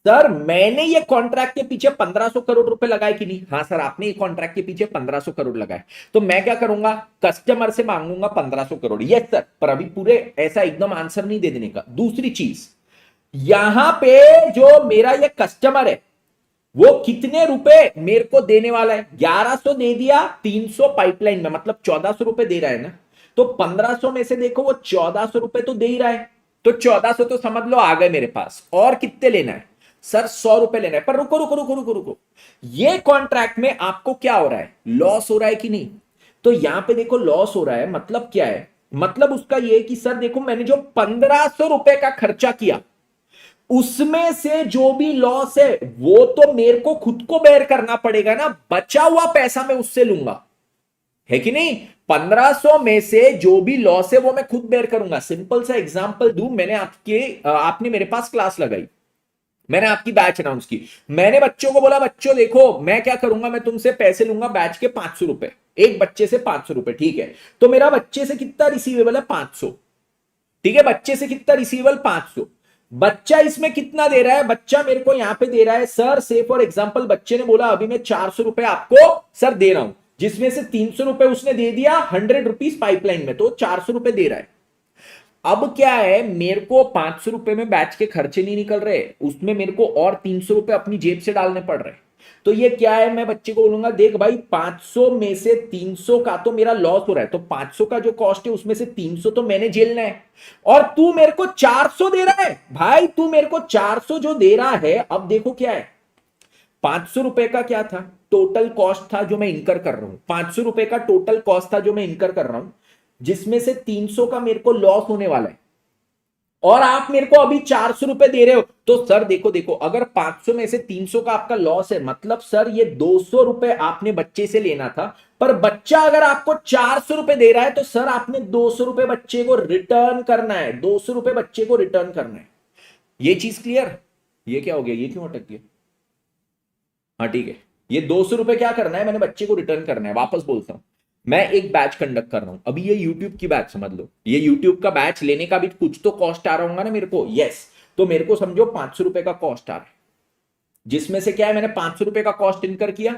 सर मैंने ये कॉन्ट्रैक्ट के पीछे 1500 करोड़ रुपए लगाए कि नहीं, हाँ सर आपने ये कॉन्ट्रैक्ट के पीछे 1500 करोड़ लगाए, तो मैं क्या करूंगा, कस्टमर से मांगूंगा 1500 करोड़, यस सर, पर अभी पूरे ऐसा एकदम आंसर नहीं दे देने का। दूसरी चीज, यहां पे जो मेरा ये कस्टमर है वो कितने रुपए मेरे को देने वाला है, 1100 दे दिया, 300 पाइपलाइन में, मतलब 1400 रुपए दे रहा है ना, तो 1500 में से देखो वो 1400 रुपए तो दे ही रहा है, तो 1400 तो समझ लो आ गए मेरे पास, और कितने लेना है सर, 100 रुपए लेना है। पर रुको रुको रुको रुको रुको, ये कॉन्ट्रैक्ट में आपको क्या हो रहा है, लॉस हो रहा है कि नहीं, तो यहां पे देखो लॉस हो रहा है, मतलब क्या है, मतलब उसका ये कि सर देखो मैंने जो 1500 रुपए का खर्चा किया उसमें से जो भी लॉस है वो तो मेरे को खुद को बेयर करना पड़ेगा ना, बचा हुआ पैसा मैं उससे लूंगा, है कि नहीं, 1500 में से जो भी लॉस है वो मैं खुद बेयर करूंगा। सिंपल सा एग्जांपल दूं, मैंने आपने मेरे पास क्लास लगाई, मैंने आपकी बैच अनाउंस की, मैंने बच्चों को बोला बच्चों देखो मैं क्या करूंगा, मैं तुमसे पैसे लूंगा बैच के 500 रुपए, एक बच्चे से 500 रुपए, ठीक है, तो मेरा बच्चे से कितना रिसीवेबल है 500, ठीक है, बच्चे से कितना रिसीवेबल 500, बच्चा इसमें कितना दे रहा है, बच्चा मेरे को यहां पे दे रहा है सर, से फॉर एग्जांपल बच्चे ने बोला अभी मैं 400 रुपए आपको सर दे रहा हूं, जिसमें से 300 रुपए उसने दे दिया 100 रुपीज पाइपलाइन में, तो 400 रुपए दे रहा है। अब क्या है, मेरे को 500 रुपए में बैच के खर्चे नहीं निकल रहे, उसमें मेरे को और 300 रुपए अपनी जेब से डालने पड़ रहे, तो ये क्या है, मैं बच्चे को बोलूंगा देख भाई 500 में से 300 का तो मेरा लॉस हो रहा है, तो 500 का जो कॉस्ट है उसमें से 300 तो मैंने झेलना है, और तू मेरे को 400 दे रहा है भाई, तू मेरे को 400 जो दे रहा है, अब देखो क्या है, 500 रुपए का क्या था टोटल कॉस्ट था जो मैं इनकर कर रहा हूं, 500 रुपए का टोटल कॉस्ट था जो मैं इनकर कर रहा हूं, जिसमें से 300 का मेरे को लॉस होने वाला है, और आप मेरे को अभी 400 रुपए दे रहे हो, तो सर देखो देखो अगर 500 में से 300 का आपका लॉस है, मतलब सर ये 200 रुपए आपने बच्चे से लेना था, पर बच्चा अगर आपको 400 रुपए दे रहा है तो सर आपने 200 रुपए बच्चे को रिटर्न करना है, 200 रुपए बच्चे को रिटर्न करना है, ये चीज क्लियर। ये क्या हो गया, ये क्यों अटक गया, हाँ ठीक है, ये 200 रुपए क्या करना है, मैंने बच्चे को रिटर्न करना है, वापस बोलता हूं, मैं एक बैच कंडक्ट कर रहा हूं, अभी ये यूट्यूब की बैच समझ लो, ये यूट्यूब का बैच लेने का भी कुछ तो कॉस्ट आ रहा होगा ना मेरे को, यस, तो मेरे को समझो 500 रुपए का कॉस्ट आ रहा है, जिसमें से क्या है मैंने 500 रुपए का कॉस्ट इनकर किया,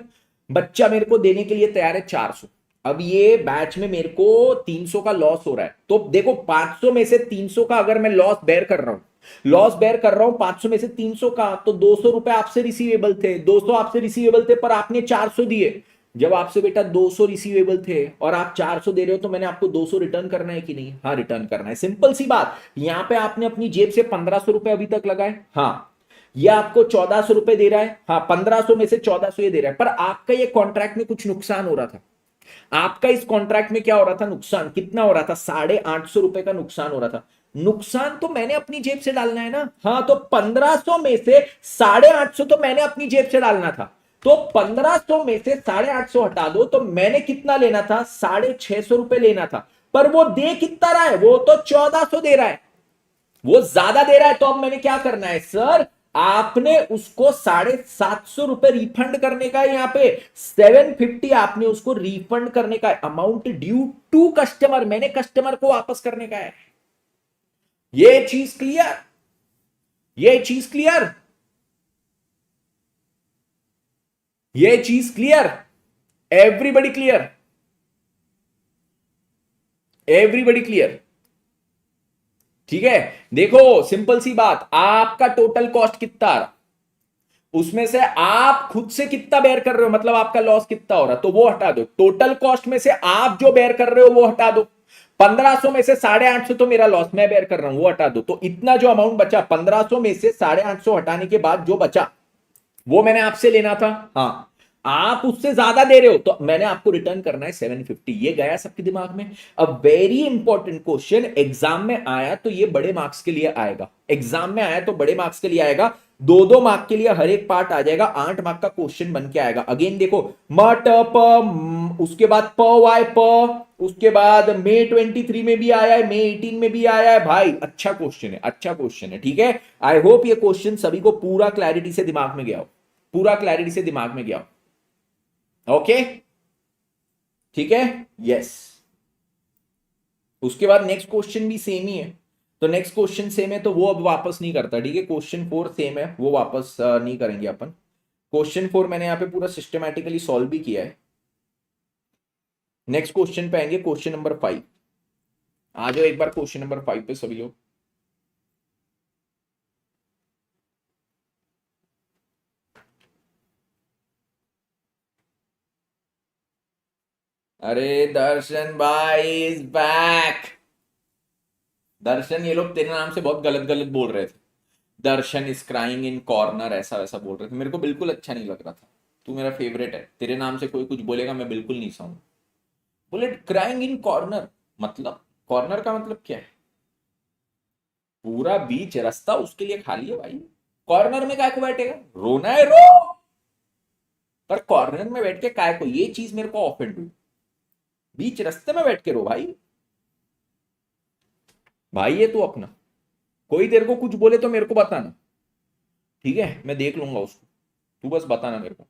बच्चा मेरे को देने के लिए तैयार है 400, अब ये बैच में मेरे को 300 का लॉस हो रहा है, तो देखो 500 में से 300 का अगर मैं लॉस बेयर कर रहा हूं, लॉस बेयर कर रहा हूं 500 में से 300 का, तो 200 रुपए आपसे रिसीवेबल थे, 200 आपसे रिसीवेबल थे, पर आपने 400 दिए, जब आपसे बेटा 200 रिसीवेबल थे और आप 400 दे रहे हो, तो मैंने आपको 200 रिटर्न करना है कि नहीं, हाँ रिटर्न करना है, सिंपल सी बात, यहां पे आपने अपनी जेब से 1500 रुपए अभी तक लगाए, हाँ ये आपको 1400 रुपए दे रहा है, हाँ 1500 में से 1400 ये दे रहा है, पर आपका ये कॉन्ट्रैक्ट में कुछ नुकसान हो रहा था, आपका इस कॉन्ट्रैक्ट में क्या हो रहा था, नुकसान कितना हो रहा था, 850 रुपए का नुकसान हो रहा था, नुकसान तो मैंने अपनी जेब से डालना है ना, हाँ तो 1500 में से 850 तो मैंने अपनी जेब से डालना था, तो 1500 में से 850 हटा दो, तो मैंने कितना लेना था, 650 रुपए लेना था, पर वो दे कितना रहा है, वो तो 1400 दे रहा है, वो ज्यादा दे रहा है, तो अब मैंने क्या करना है सर, आपने उसको 750 रुपए रिफंड करने का है, यहां पे 750 आपने उसको रिफंड करने का है, अमाउंट ड्यू टू कस्टमर, मैंने कस्टमर को वापस करने का है, ये चीज क्लियर, ये चीज क्लियर, ये चीज clear, everybody clear, everybody clear, ठीक है, देखो सिंपल सी बात, आपका टोटल कॉस्ट कितना आ रहा, उसमें से आप खुद से कितना बेयर कर रहे हो, मतलब आपका लॉस कितना हो रहा, तो वो हटा दो, टोटल कॉस्ट में से आप जो बेयर कर रहे हो वो हटा दो, 1500 में से 850 तो मेरा लॉस मैं बेयर कर रहा हूं, वो हटा दो, तो इतना जो अमाउंट बचा 1500 में से 850 हटाने के बाद जो बचा वो मैंने आपसे लेना था, हाँ आप उससे ज्यादा दे रहे हो तो मैंने आपको रिटर्न करना है 750। ये गया सबके दिमाग में। अब वेरी इंपॉर्टेंट क्वेश्चन, एग्जाम में आया तो ये बड़े मार्क्स के लिए आएगा, एग्जाम में आया तो बड़े मार्क्स के लिए आएगा, 2-2 मार्क के लिए हर एक पार्ट आ जाएगा, 8 मार्क का क्वेश्चन बन के आएगा। अगेन देखो, म ट प उसके बाद प वाय प, उसके बाद मे 23 में भी आया है, मे 18 में भी आया है भाई। अच्छा क्वेश्चन है, अच्छा क्वेश्चन है, ठीक है। आई होप ये क्वेश्चन सभी को पूरा क्लैरिटी से दिमाग में गया हो, पूरा क्लैरिटी से दिमाग में गया हो। ओके, ठीक है, यस। उसके बाद नेक्स्ट क्वेश्चन भी सेम ही है, तो नेक्स्ट क्वेश्चन सेम है तो वो अब वापस नहीं करता, ठीक है। क्वेश्चन 4 सेम है, वो वापस नहीं करेंगे अपन। क्वेश्चन 4 मैंने यहां पे पूरा सिस्टमैटिकली सॉल्व भी किया है। नेक्स्ट क्वेश्चन पे आएंगे, क्वेश्चन नंबर 5। आ जाओ एक बार क्वेश्चन नंबर 5 पे सभी लोग। अरे दर्शन भाई इज बैक। दर्शन, ये लोग तेरे नाम से बहुत गलत गलत बोल रहे थे। दर्शन इज क्राइंग इन कॉर्नर, ऐसा वैसा बोल रहे थे, मेरे को बिल्कुल अच्छा नहीं लग रहा था। तू मेरा फेवरेट है, तेरे नाम से कोई कुछ बोलेगा मैं बिल्कुल नहीं सहूंगा। बोले क्राइंग इन कॉर्नर, मतलब कॉर्नर का मतलब क्या है? पूरा बीच रास्ता उसके लिए खाली है भाई। कॉर्नर में काय को बैठेगा, रोना है रो, पर कॉर्नर में बैठ के काय को, ये चीज मेरे को ऑफेंड हुई। बीच रास्ते में बैठ के रो भाई। भाई ये तू अपना, कोई तेरे को कुछ बोले तो मेरे को बताना, ठीक है, मैं देख लूंगा उसको, तू बस बताना मेरे को।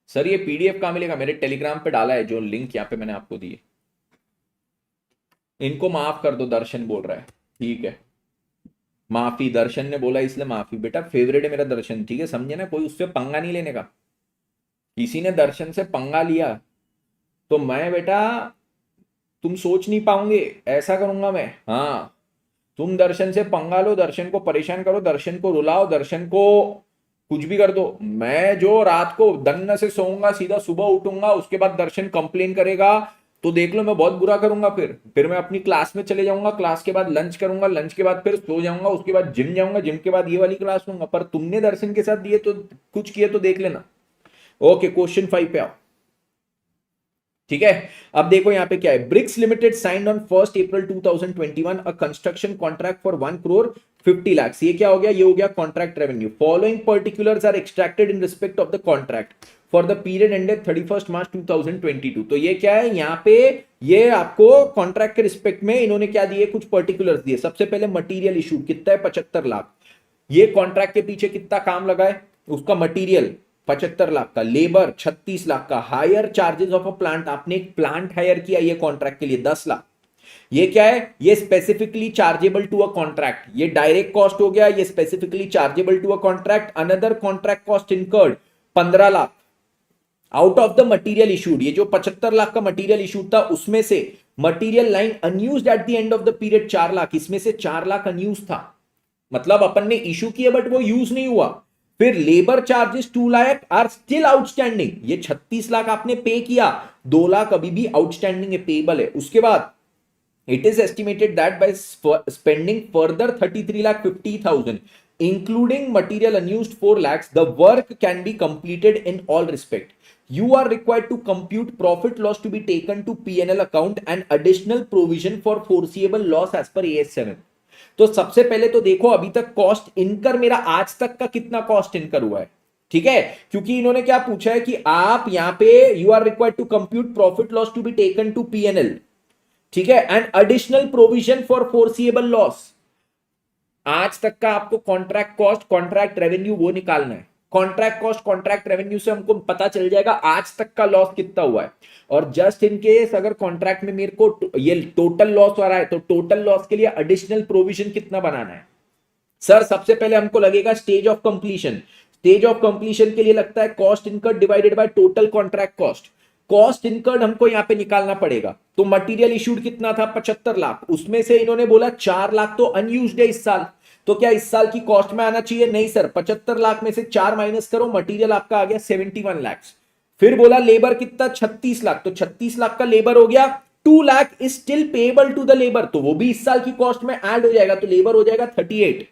सर ये पीडीएफ कहां मिलेगा? मेरे टेलीग्राम पे डाला है जो लिंक यहाँ पे मैंने आपको दी है। इनको माफ कर दो, दर्शन बोल रहा है, ठीक है। माफी, दर्शन ने बोला इसलिए माफी। बेटा फेवरेट है मेरा दर्शन, ठीक है, समझे ना, कोई उससे पंगा नहीं लेने का। किसी ने दर्शन से पंगा लिया तो मैं बेटा, तुम सोच नहीं पाओगे, ऐसा करूंगा मैं। हाँ, तुम दर्शन से पंगा लो, दर्शन को परेशान करो, दर्शन को रुलाओ, दर्शन को कुछ भी कर दो, मैं जो रात को दन्न से सोऊंगा, सीधा सुबह उठूंगा, उसके बाद दर्शन कंप्लेन करेगा तो देख लो मैं बहुत बुरा करूंगा। फिर मैं अपनी क्लास में चले जाऊंगा, क्लास के बाद लंच करूंगा, लंच के बाद फिर सो जाऊंगा, उसके बाद जिम जाऊंगा, जिम के बाद ये वाली क्लास लूंगा। पर तुमने दर्शन के साथ दिए तो कुछ किए तो देख लेना। ओके, क्वेश्चन 5 पे आओ, ठीक है। अब देखो यहां पे क्या है, bricks limited signed on 1 April 2021 a construction contract for 1 crore 50 lakh. ये क्या हो गया? ये हो गया contract revenue. Following particulars are extracted in respect of the contract for the period ended 31 March 2022। तो ये क्या है यहाँ पे, ये आपको कॉन्ट्रैक्ट के रिस्पेक्ट में इन्होंने क्या दिए, कुछ पर्टिकुलर्स दिए। सबसे पहले मटीरियल इशू कितना है, 75 लाख। ये कॉन्ट्रैक्ट के पीछे कितना काम लगा है, उसका मटीरियल 75 लाख का, लेबर 36 लाख का, higher charges of a plant, आपने एक प्लांट हायर किया ये कॉन्ट्रैक्ट के लिए 10 लाख। ये क्या है, ये specifically chargeable to a contract, ये डायरेक्ट कॉस्ट हो गया, ये specifically chargeable to a contract. Another contract cost incurred 15 lakh out of the material issued. ये जो 75 लाख का मटीरियल इशूड था उसमें से material line unused eight the end of the period 4 lakh, इसमें से 4 लाख अनयूज था, मतलब अपन ने इशू किया बट वो यूज नहीं हुआ। फिर labour charges 2 lakh are still outstanding, ये 36 लाख आपने पे किया, 2 लाख अभी भी आउटस्टैंडिंग है, पेबल है। उसके बाद it is estimated that by spending further 33 lakh 50,000 including material unused 4 lakhs, the work can be completed in all respect. You are required to compute profit loss to be taken to P&L account and additional provision for foreseeable loss as per AS7। तो सबसे पहले तो देखो अभी तक cost incur मेरा आज तक का कितना कॉस्ट इनकर हुआ है, ठीक है। क्योंकि इन्होंने क्या पूछा है कि आप यहां पे you are required to compute profit loss to be taken to P&L, ठीक है, and additional provision for foreseeable loss. आज तक का आपको कॉन्ट्रैक्ट कॉस्ट, कॉन्ट्रैक्ट रेवेन्यू वो निकालना है। कॉन्ट्रैक्ट कॉस्ट, कॉन्ट्रैक्ट रेवेन्यू से हमको पता चल जाएगा आज तक का लॉस कितना हुआ है। और जस्ट इन केस अगर कॉन्ट्रैक्ट में मेरे को ये टोटल लॉस हो रहा है तो टोटल लॉस के लिए एडिशनल प्रोविजन कितना बनाना है। सर सबसे पहले हमको लगेगा stage of completion. Stage of completion के लिए लगता है cost incurred divided by total contract cost. Cost incurred हमको यहां पे निकालना पड़ेगा। तो मटेरियल इशूड कितना था, 75 लाख, उसमें से इन्होंने बोला 4 लाख तो अनयूज्ड है इस साल, तो क्या इस साल की कॉस्ट में आना चाहिए? नहीं सर, 75 लाख में से 4 माइनस करो, मटेरियल आपका आ गया 71 लाख। फिर बोला लेबर कितना, 36 लाख, तो 36 लाख का लेबर हो गया, 2 lakh is still payable to the labour, तो वो भी इस साल की कॉस्ट में ऐड हो जाएगा, तो लेबर हो जाएगा 38।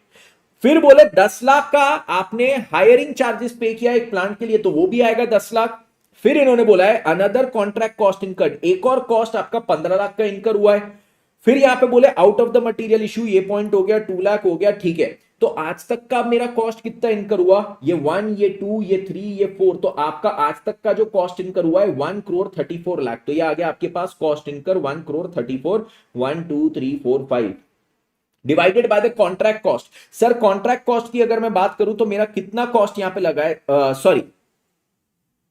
फिर बोले 10 लाख का आपने हायरिंग चार्जेस पे किया एक प्लांट के लिए, तो वो भी आएगा 10 लाख। फिर इन्होंने बोला है अनदर कॉन्ट्रैक्ट कॉस्ट इनकर्ड, एक और कॉस्ट आपका 15 लाख का इनकर हुआ है। फिर यहां पे बोले out of the material issue, ये पॉइंट हो गया, 2 लाख हो गया, ठीक है। तो आज तक का मेरा कॉस्ट कितना इनकर हुआ, ये 1, ये 2, ये 3, ये 4, तो आपका आज तक का जो कॉस्ट इनकर हुआ है 1,34,00,000। तो ये आ गया आपके पास cost incur 1,34,00,000, 1 2 3 4 5 divided by the contract cost. Sir contract cost की अगर मैं बात करूं तो मेरा कितना कॉस्ट यहां पे लगा है, सॉरी,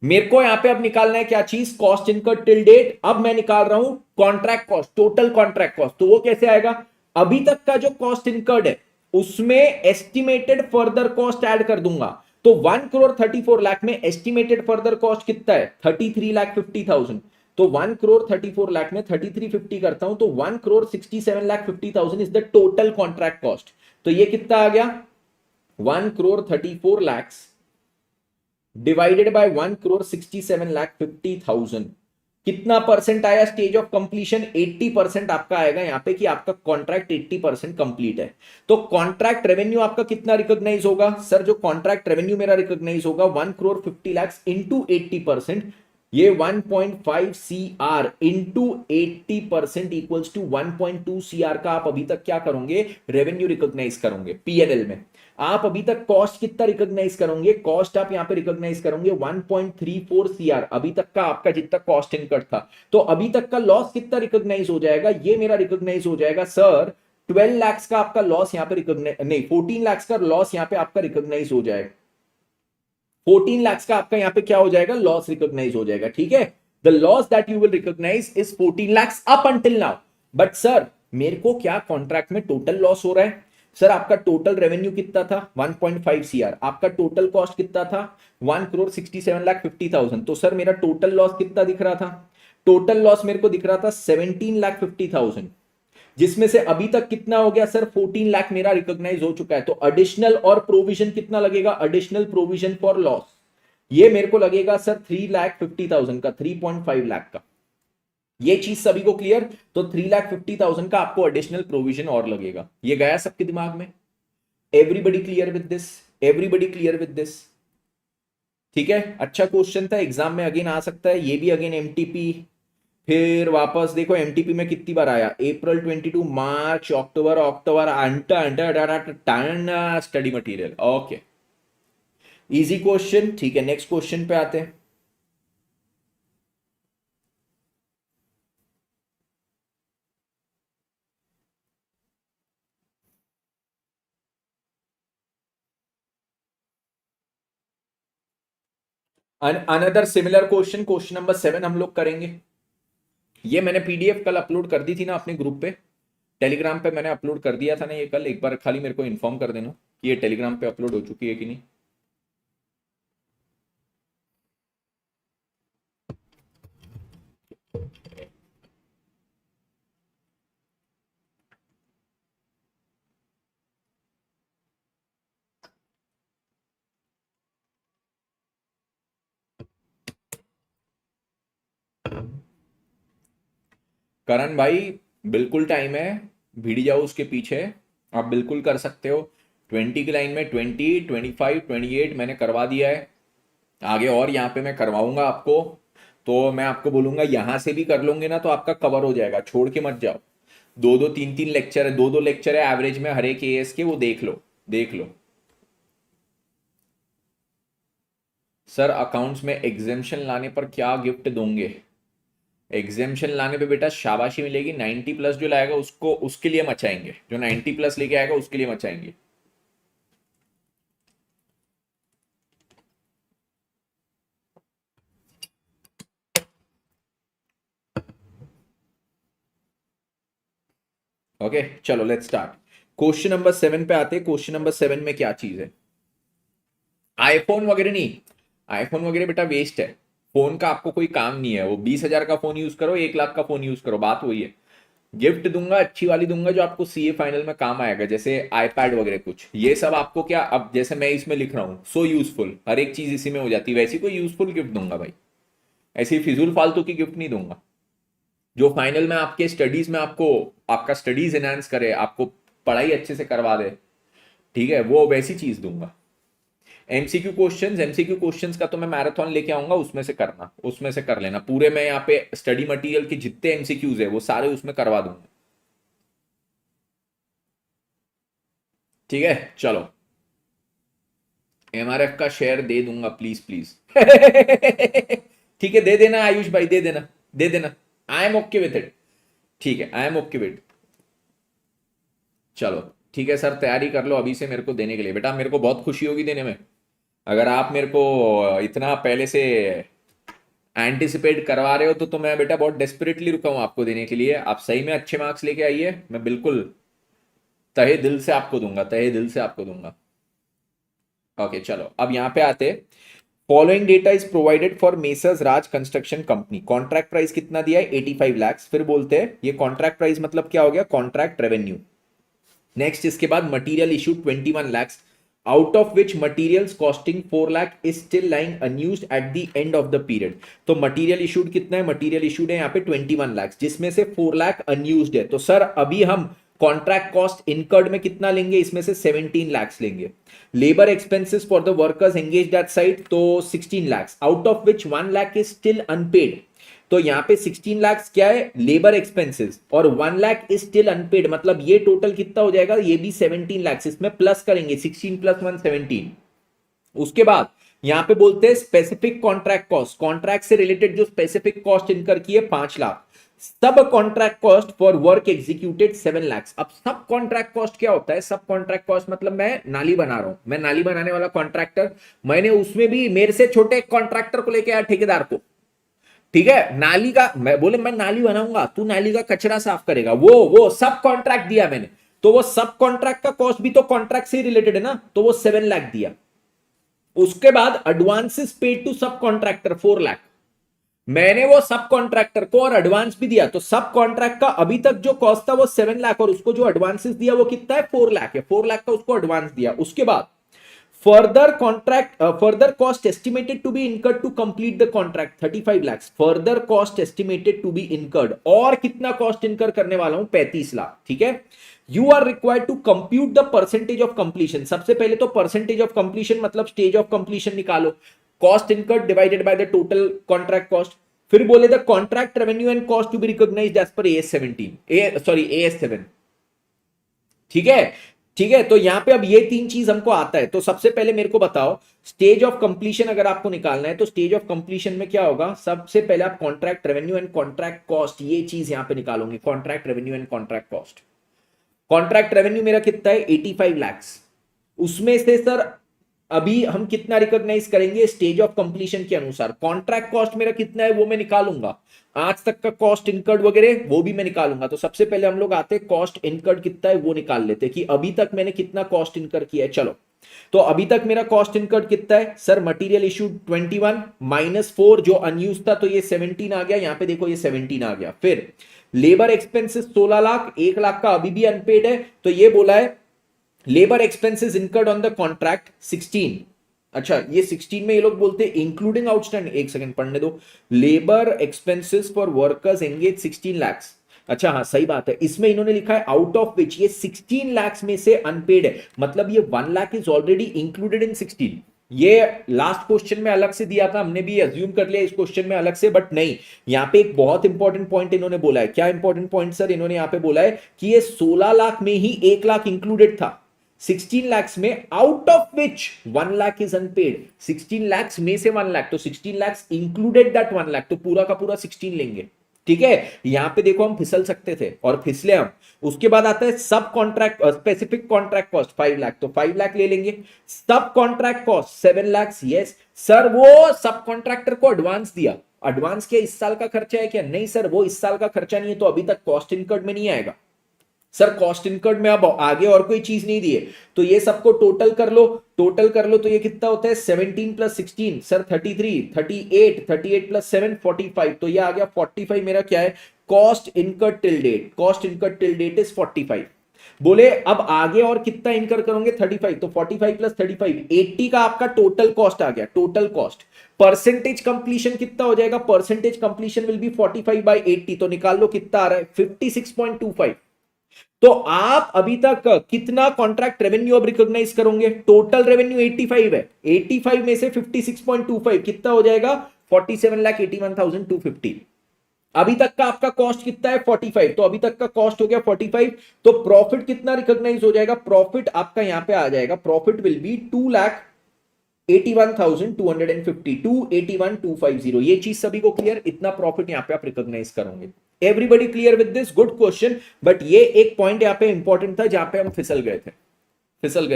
मेरे को यहां पे अब निकालना है क्या चीज, कॉस्ट इनकर्ड टिल डेट। अब मैं निकाल रहा हूं contract cost, total contract cost. तो वो कैसे आएगा, अभी तक का जो कॉस्ट इनकर्ड है उसमें एस्टिमेटेड फर्दर कॉस्ट ऐड कर दूंगा। तो 1,34,00,000 में एस्टिमेटेड फर्दर कॉस्ट कितना है, 33,50,000। तो 1,34,00,000 में 3350 करता हूं तो 1,67,50,000 is the total contract cost. तो ये कितना आ गया, 1,34,00,000 डिवाइडेड बाय 1,67,50,000। कितना परसेंट आया स्टेज ऑफ कंप्लीशन, 80% आपका आएगा यहां पे कि आपका कॉन्ट्रैक्ट 80% कंप्लीट है। तो कॉन्ट्रैक्ट रेवेन्यू आपका कितना रिकॉग्नाइज होगा, सर जो कॉन्ट्रैक्ट रेवेन्यू मेरा रिकॉग्नाइज होगा 1,50,00,000 इंटू 80%, ये 1.5 CR into 80% equals to 1.2 CR का आप अभी तक क्या करोगे, रेवेन्यू रिकॉग्नाइज करोगे पीएनएल में। आप अभी तक कॉस्ट कितना रिकॉग्नाइज करोगे, कॉस्ट आप यहां पे रिकॉग्नाइज करोगे 1.34 CR, अभी तक का आपका जितना कॉस्ट इनकट था। तो अभी तक का लॉस कितना रिकॉग्नाइज हो जाएगा, ये मेरा रिकॉग्नाइज हो जाएगा सर 12 लाख का आपका लॉस यहां पे रिकॉग्नाइज, नहीं 14 लाख का लॉस यहां पे आपका रिकॉग्नाइज हो जाएगा। 14 लाख का आपका यहां पे क्या हो जाएगा, लॉस रिकॉग्नाइज हो जाएगा, ठीक है। The loss that you will recognise is 14 lakh up until now. But sir मेरे को क्या कॉन्ट्रैक्ट में टोटल लॉस हो रहा है, सर आपका टोटल रेवेन्यू कितना था 1.5 CR, आपका टोटल कॉस्ट कितना था 1,67,50,000। तो सर मेरा टोटल लॉस कितना दिख रहा था, टोटल लॉस मेरे को दिख रहा था 17,50,000, जिसमें से अभी तक कितना हो गया सर 14 लाख मेरा रिकॉग्नाइज हो चुका है। तो एडिशनल और प्रोविजन कितना लगेगा, एडिशनल प्रोविजन फॉर लॉस, ये मेरे को लगेगा सर 3,50,000 का, 3.5 लाख का। ये चीज सभी को क्लियर, तो 3,50,000 का आपको एडिशनल प्रोविजन और लगेगा। ये गया सबके दिमाग में, everybody clear with this, everybody clear with this, ठीक है। अच्छा क्वेश्चन था, एग्जाम में अगेन आ सकता है, ये भी अगेन एमटीपी। फिर वापस देखो एमटीपी में कितनी बार आया, April 22, March, October, October, study material, okay easy question, ठीक है। नेक्स्ट क्वेश्चन पे आते हैं। Another similar question, question number 7 हम लोग करेंगे। ये मैंने पीडीएफ कल अपलोड कर दी थी ना अपने ग्रुप पे, टेलीग्राम पे मैंने अपलोड कर दिया था ना ये कल, एक बार खाली मेरे को इन्फॉर्म कर देना कि ये टेलीग्राम पे अपलोड हो चुकी है कि नहीं। करण भाई बिल्कुल टाइम है, भिड़ जाओ उसके पीछे, आप बिल्कुल कर सकते हो। 20 की लाइन में 20, 25, 28 मैंने करवा दिया है, आगे और यहाँ पे मैं करवाऊंगा आपको। तो मैं आपको बोलूंगा यहाँ से भी कर लोगे ना तो आपका कवर हो जाएगा, छोड़ के मत जाओ। 2-2 3-3 लेक्चर है, 2-2 लेक्चर है एवरेज में हर एक एएस के, वो देख लो, देख लो। सर अकाउंट्स में एग्जेम्पशन लाने पर क्या गिफ्ट दोगे, एग्जेम्पशन लाने पे बेटा शाबाशी मिलेगी, 90+ जो लाएगा उसको, उसके लिए मचाएंगे, जो 90+ लेके आएगा उसके लिए मचाएंगे। ओके चलो लेट्स स्टार्ट। क्वेश्चन नंबर 7 पे आते हैं। क्वेश्चन नंबर 7 में क्या चीज है, आईफोन वगैरह नहीं, आईफोन वगैरह बेटा वेस्ट है, फोन का आपको कोई काम नहीं है। वो 20,000 का फोन यूज करो, 1 लाख का फोन यूज करो, बात वही है। गिफ्ट दूंगा अच्छी वाली दूंगा जो आपको सीए फाइनल में काम आएगा, जैसे आईपैड वगैरह कुछ, ये सब आपको क्या, अब जैसे मैं इसमें लिख रहा हूँ सो यूजफुल, हर एक चीज इसी में हो जाती है, वैसी कोई यूजफुल गिफ्ट दूंगा भाई, ऐसी फिजूल फालतू की गिफ्ट नहीं दूंगा। जो फाइनल में आपके स्टडीज में आपको, आपका स्टडीज एनहांस करे, आपको पढ़ाई अच्छे से करवा दे, ठीक है, वो वैसी चीज दूंगा। एमसीक्यू क्वेश्चंस का तो मैं मैराथन लेके आऊंगा, उसमें से करना, उसमें से कर लेना पूरे। मैं यहाँ पे स्टडी मटेरियल के जितने एमसीक्यूज है वो सारे उसमें करवा दूंगा। ठीक है चलो, एमआरएफ का शेयर दे दूंगा प्लीज प्लीज। ठीक है, दे देना आयुष भाई, दे देना, दे देना। I am okay with it. ठीक है, आई एम ओके विथ। चलो ठीक है सर, तैयारी कर लो अभी से मेरे को देने के लिए। बेटा मेरे को बहुत खुशी होगी देने में, अगर आप मेरे को इतना पहले से एंटिसिपेट करवा रहे हो तो मैं बेटा बहुत डेस्परेटली रुका हूं आपको देने के लिए। आप सही में अच्छे मार्क्स लेके आइए, मैं बिल्कुल तहे दिल से आपको दूंगा, तहे दिल से आपको दूंगा। ओके चलो, अब यहां पे आते। Following data is provided for messrs Raj construction company. Contract price कितना दिया है? 85 लाख। फिर बोलते हैं ये कॉन्ट्रैक्ट प्राइस मतलब क्या हो गया? Contract revenue. नेक्स्ट इसके बाद material issued 21 lakhs, out of which materials costing 4 lakh is still lying unused at the end of the period। तो मटेरियल इशूड कितना है? मटेरियल इशूड है यहाँ पे 21 lakhs, जिसमें से 4 लाख अनयूज्ड है। तो सर अभी हम कॉन्ट्रैक्ट कॉस्ट इनकर्ड में कितना लेंगे? इसमें से 17 lakhs लेंगे। Labour expenses for the workers engaged at site तो 16 lakhs, out of which 1 lakh is still unpaid. तो यहां पे 16 लाख क्या है? लेबर एक्सपेंसेस, और 1 लाख इज स्टिल अनपेड, मतलब ये टोटल कितना हो जाएगा? ये भी 17 लाख। इसमें प्लस करेंगे 16 प्लस 1 17। उसके बाद यहां पे बोलते हैं स्पेसिफिक कॉन्ट्रैक्ट कॉस्ट, कॉन्ट्रैक्ट से रिलेटेड जो स्पेसिफिक कॉस्ट इनकर की है 5 लाख। सब contract cost for work executed 7 lakh. अब सब कॉन्ट्रैक्ट कॉस्ट क्या होता है? सब कॉन्ट्रैक्ट कॉस्ट मतलब मैं नाली बना रहा हूं, मैं नाली बनाने वाला कॉन्ट्रैक्टर, मैंने उसमें भी मेरे से छोटे कॉन्ट्रैक्टर को लेके आया, ठेकेदार को। ठीक है, नाली का मैं बोले मैं नाली बनाऊंगा, तू नाली का कचरा साफ करेगा, वो सब कॉन्ट्रैक्ट दिया मैंने। तो वो सब कॉन्ट्रैक्ट का कॉस्ट भी तो कॉन्ट्रैक्ट से रिलेटेड है ना, तो वो 7 लाख दिया। उसके बाद एडवांसेस पेड टू सब कॉन्ट्रैक्टर 4 लाख। मैंने वो सब कॉन्ट्रैक्टर को और एडवांस भी दिया, तो सब कॉन्ट्रैक्ट का अभी तक जो कॉस्ट था वो 7 लाख, और उसको जो एडवांसेस दिया वो कितना है? 4 लाख है। 4 लाख का उसको एडवांस दिया। उसके बाद further cost estimated to be incurred to complete the contract 35 lakhs। further cost estimated to be incurred, और कितना कॉस्ट इनकर करने वाला हूं? 35 लाख। ठीक है, you are required to compute the percentage of completion. सबसे पहले तो परसेंटेज ऑफ कंप्लीशन मतलब स्टेज ऑफ कंप्लीशन निकालो, cost incurred divided by the total contract cost. फिर बोले the contract revenue and cost to be recognised as per AS7। ठीक है, ठीक है। तो यहां पे अब ये 3 चीज हमको आता है। तो सबसे पहले मेरे को बताओ, स्टेज ऑफ कंप्लीशन अगर आपको निकालना है तो स्टेज ऑफ कंप्लीशन में क्या होगा? सबसे पहले आप contract revenue and contract cost, ये चीज यहां पे निकालोगे, contract revenue and contract cost. Contract revenue मेरा कितना है? 85 लाख। उसमें से सर अभी हम कितना रिकॉग्नाइज करेंगे? स्टेज ऑफ कंप्लीशन के अनुसार। कॉन्ट्रैक्ट कॉस्ट मेरा कितना है वो मैं निकालूंगा, आज तक का कॉस्ट इनकर्ड वगैरह वो भी मैं निकालूंगा। तो सबसे पहले हम लोग आते हैं कॉस्ट इनकर्ड कितना है वो निकाल लेते हैं कि अभी तक मैंने कितना कॉस्ट इनकर किया है। चलो, तो अभी तक मेरा कॉस्ट इनकर्ड कितना है सर? मटेरियल इशूड 21 माइनस 4 जो अनयूज था, तो ये 17 आ गया। यहां पे देखो ये 17 आ गया। फिर लेबर एक्सपेंसेस 16 लाख, 1 लाख का अभी भी अनपेड है, तो ये बोला है labour expenses incurred on the contract 16। अच्छा, ये 16 में ये लोग बोलते हैं इंक्लूडिंग आउटस्टैंडिंग, एक सेकंड पढ़ने दो। Labour expenses for workers engage 16 lakh. अच्छा हाँ सही बात है, इसमें इन्होंने लिखा है आउट ऑफ विच, ये 16 लाख में से अनपेड है, मतलब ये 1 lakh is already included in 16। ये लास्ट क्वेश्चन में अलग से दिया था, हमने भी अज्यूम कर लिया इस क्वेश्चन में अलग से, बट नहीं, यहां पे एक बहुत इंपॉर्टेंट पॉइंट इन्होंने बोला है। क्या इंपॉर्टेंट पॉइंट सर? इन्होंने यहां पे बोला है कि ये 16 लाख में ही 1 लाख इंक्लूडेड था 16 lakhs में, out of which 1 lakh is unpaid. 16 lakhs में से 1 लाख, तो 16 lakhs इंक्लूडेड दैट 1 लाख, तो पूरा का पूरा 16 लेंगे। ठीक है, यहां पे देखो हम फिसल सकते थे और फिसले हम। उसके बाद आता है सब contract specific contract cost 5 lakh, तो 5 लाख ले लेंगे। सब contract cost 7 lakh. Yes sir, वो सब कॉन्ट्रैक्टर को एडवांस दिया, एडवांस क्या इस साल का खर्चा है क्या? नहीं सर, वो इस साल का खर्चा नहीं है, तो अभी तक कॉस्ट इनकर्ड में नहीं आएगा। सर कॉस्ट इनकर्ड में अब आगे और कोई चीज नहीं दी है, तो ये सबको टोटल कर लो, टोटल कर लो, तो ये कितना होता है? 17 प्लस 16 सर 33, 38, 38 प्लस 7 45, तो ये आ गया 45 मेरा क्या है? Cost incurred till date. Cost incurred till date is 45। बोले अब आगे और कितना इनकर करोगे? 35, तो 45 प्लस 35 80 का आपका टोटल कॉस्ट आ गया, टोटल कॉस्ट। परसेंटेज कंप्लीशन कितना हो जाएगा? Percentage completion will be 45 by 80, तो निकाल लो कितना आ रहा है? 56.25। तो आप अभी तक कितना कॉन्ट्रैक्ट रेवेन्यू अब रिकॉग्नाइज करोगे? टोटल रेवेन्यू 85 है, 85 में से 56.25 कितना हो जाएगा? 47,81,250। अभी तक का आपका कॉस्ट कितना है? 45। तो अभी तक का कॉस्ट हो गया 45। तो प्रॉफिट कितना रिकॉग्नाइज हो जाएगा? प्रॉफिट आपका यहां पे आ जाएगा, प्रॉफिट विल बी 2,81,250 281,250। ये चीज सभी को क्लियर? इतना प्रॉफिट यहां पे आप रिकॉग्नाइज करोगे। Everybody clear with this? Good question. But ये एक पॉइंट यहां पे इंपॉर्टेंट था जहां पे हम फिसल गए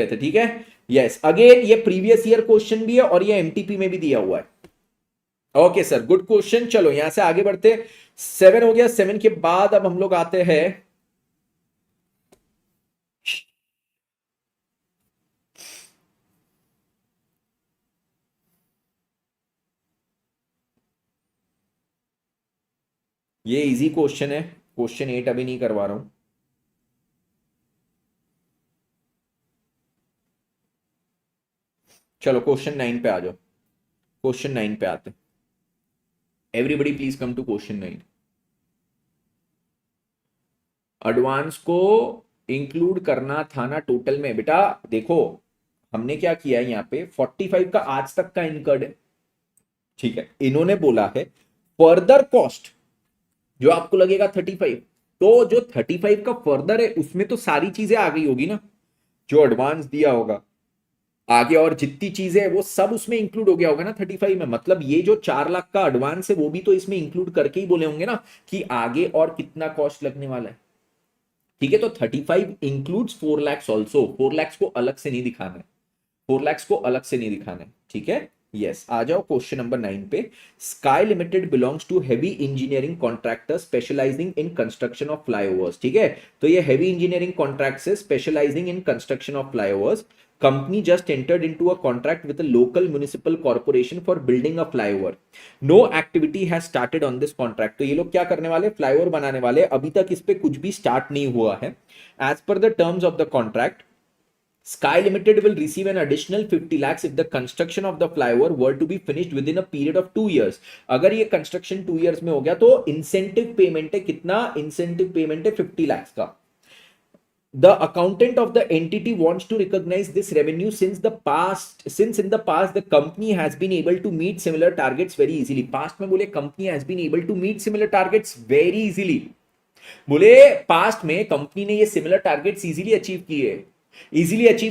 थे। ठीक है, यस। अगेन ये प्रीवियस ईयर क्वेश्चन भी है और ये एमटीपी में भी दिया हुआ है। Okay sir, good question. चलो यहां से आगे बढ़ते। 7 हो गया। 7 के बाद अब हम लोग आते हैं ये इजी क्वेश्चन है, क्वेश्चन 8 अभी नहीं करवा रहा हूं। चलो क्वेश्चन 9 पे आ जाओ। क्वेश्चन 9 पे आते। Everybody please come to question 9। Advance को इंक्लूड करना था ना टोटल में? बेटा देखो, हमने क्या किया है, यहाँ पे 45 का आज तक का इनकर्ड है। ठीक है, इन्होंने बोला है फर्दर कॉस्ट जो आपको लगेगा 35, तो जो 35 का फर्दर है उसमें तो सारी चीजें आ गई होगी ना, जो एडवांस दिया होगा आगे और जितनी चीजें है वो सब उसमें इंक्लूड हो गया होगा ना 35 में। मतलब ये जो 4 लाख का एडवांस है वो भी तो इसमें इंक्लूड करके ही बोले होंगे ना कि आगे और कितना कॉस्ट लगने वाला है। ठीक है, तो 35 इंक्लूड्स 4 लैक्स ऑल्सो। 4 लैक्स को अलग से नहीं दिखाना है, 4 लैक्स को अलग से नहीं दिखाना है। ठीक है, यस। आ जाओ क्वेश्चन नंबर 9 पे। Sky limited belongs to heavy engineering contractor specialising in construction of flyovers. ठीक है, तो ये हेवी इंजीनियरिंग कॉन्ट्रैक्ट से specialising in construction of flyovers. Company just entered into a contract with a local municipal corporation for building a flyover. No activity has started on this contract. तो ये लोग क्या करने वाले? फ्लाईओवर बनाने वाले। अभी तक इस पे कुछ भी स्टार्ट नहीं हुआ है। As per the terms of the contract, Sky Limited will receive an additional 50 lakhs if the construction of the flyover were to be finished within a period of 2 years. अगर ये कंस्ट्रक्शन 2 years में हो गया तो incentive payment है कितना? Incentive payment है 50 lakhs का। The accountant of the entity wants to recognize this revenue since in the past the company has been able to meet similar targets very easily. Past में बोले company has been able to meet similar targets very easily. बोले past में company ने ये similar targets easily achieve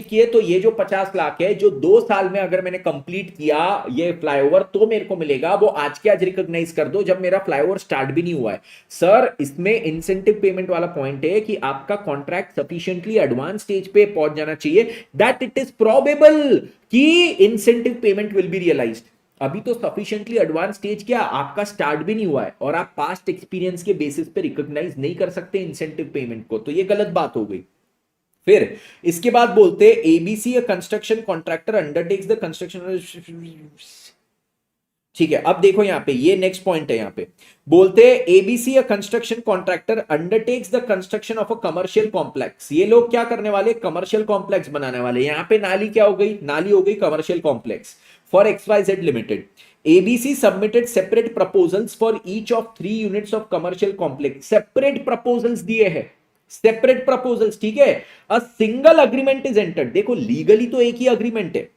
किए। तो ये जो 50 लाख है जो 2 साल में अगर मैंने कंप्लीट किया ये फ्लाईओवर तो मेरे को मिलेगा, वो आज के आज रिकॉग्नाइज कर दो जब मेरा फ्लाईओवर स्टार्ट भी नहीं हुआ है। सर इसमें इंसेंटिव पेमेंट वाला पॉइंट है कि आपका कॉन्ट्रैक्ट सफिशिएंटली एडवांस स्टेज पे पहुंच जाना चाहिए दैट इट इज प्रोबेबल कि incentive payment will be realised. अभी तो सफिशिएंटली एडवांस स्टेज क्या, आपका स्टार्ट भी नहीं हुआ है और आप पास्ट एक्सपीरियंस के बेसिस पे रिकॉग्नाइज नहीं कर सकते इंसेंटिव पेमेंट को, तो ये गलत बात हो गई। फिर इसके बाद बोलते ABC a construction contractor undertakes the construction. ठीक है, अब देखो यहां पे ये नेक्स्ट पॉइंट है। यहां पे बोलते ABC a construction contractor undertakes the construction of a commercial complex. ये लोग क्या करने वाले? कमर्शियल कॉम्प्लेक्स बनाने वाले। यहां पे नाली क्या हो गई? नाली हो गई commercial complex for XYZ limited. ABC submitted separate proposals for each of 3 units of commercial complex. Separate proposals दिए हैं, सेपरेट प्रपोजल्स। ठीक है, a single agreement is entered. देखो लीगली तो एक ही अग्रीमेंट है।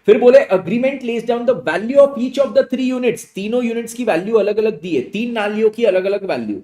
फिर बोले agreement less down the value of each of the 3 units. तीनों यूनिट्स की वैल्यू अलग अलग दी है, 3 नालियों की अलग अलग value.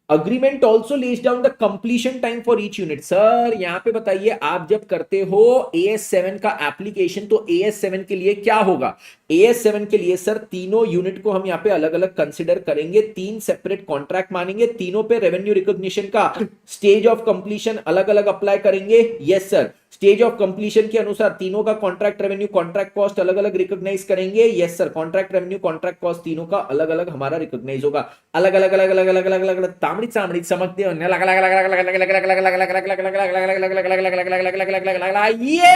Agreement also less down the completion time for each unit. Sir यहां पे बताइए, आप जब करते हो AS7 का एप्लीकेशन तो AS7 के लिए क्या होगा? AS7 के लिए सर तीनों यूनिट को हम यहां पे अलग अलग कंसिडर करेंगे, 3 सेपरेट कॉन्ट्रैक्ट मानेंगे, तीनों पे रेवेन्यू रिकॉग्निशन का स्टेज ऑफ कंप्लीशन अलग अलग अप्लाई करेंगे। Yes sir, stage of completion के अनुसार तीनों का कॉन्ट्रैक्ट रेवेन्यू कॉन्ट्रैक्ट कॉस्ट अलग अलग रिकॉग्नाइज करेंगे। Yes sir, contract revenue contract cost तीनों का अलग अलग हमारा रिकॉग्नाइज होगा। अलग अलग अलग अलग अलग अलग अलग तामड़ी सामड़ी समझते हो? अलग अलग अलग अलग अलग अलग अलग अलग अलग अलग अलग अलग अलग अलग अलग ये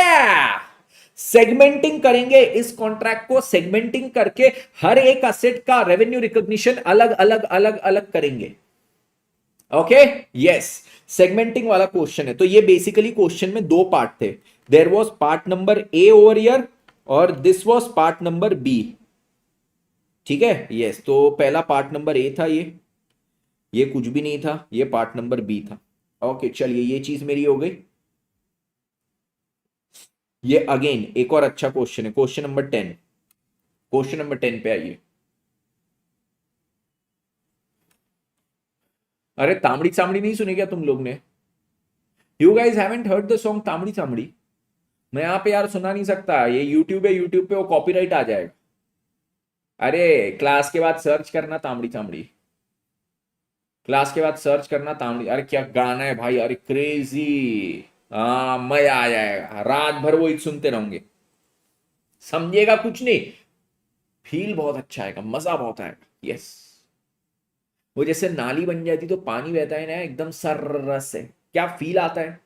सेगमेंटिंग करेंगे। इस कॉन्ट्रैक्ट को सेगमेंटिंग करके हर एक असेट का रेवेन्यू रिकॉग्निशन अलग अलग अलग अलग करेंगे। ओके, यस, सेगमेंटिंग वाला क्वेश्चन है। तो ये बेसिकली क्वेश्चन में 2 पार्ट थे। There was part number A over here और this was part number B. ठीक है, यस। तो पहला पार्ट नंबर ए था, ये कुछ भी नहीं था, ये पार्ट नंबर बी था। ओके चलिए, ये चीज मेरी हो गई। ये अगेन एक और अच्छा क्वेश्चन है, क्वेश्चन नंबर 10। क्वेश्चन नंबर 10 पे आइए। अरे तामड़ी चामड़ी नहीं सुनी क्या तुम लोग ने? You guys haven't heard the song तामड़ी चामड़ी? मैं यहाँ पे यार सुना नहीं सकता, ये यूट्यूब है, यूट्यूब पे वो कॉपीराइट आ जाएगा। अरे क्लास के बाद सर्च करना तामड़ी चामड़ी, क्लास के बाद सर्च करना तामड़ी। अरे क्या गाना है भाई, अरे क्रेजी। हाँ मजा आ जाएगा, रात भर वो ही सुनते रहोगे, समझिएगा कुछ नहीं, फील बहुत अच्छा आएगा, मजा बहुत आएगा। यस, वो जैसे नाली बन जाती तो पानी बहता है ना एकदम सर्र से, क्या फील आता है।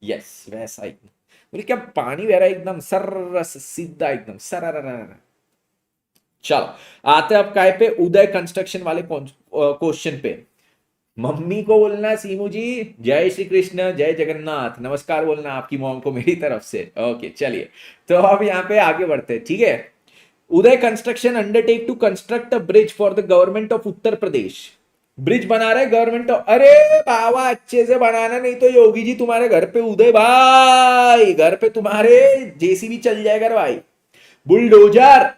यस वैसा ही, बोले क्या पानी बह रहा है एकदम सर्र से, सीधा एकदम सर। चलो आते अब काय पे, उदय कंस्ट्रक्शन वाले क्वेश्चन पे। मम्मी को बोलना सीमू जी जय श्री कृष्ण जय जगन्नाथ, नमस्कार बोलना आपकी मॉम को मेरी तरफ से। ओके चलिए, तो अब यहाँ पे आगे बढ़ते हैं, ठीक है। Uday construction undertake to construct a bridge for the government of Uttar Pradesh. Bridge बना रहे गवर्नमेंट ऑफ, अरे बाबा अच्छे से बनाना, नहीं तो योगी जी तुम्हारे घर पे, उदय भाई घर पे तुम्हारे जेसीबी चल जाएगा भाई, बुलडोजर।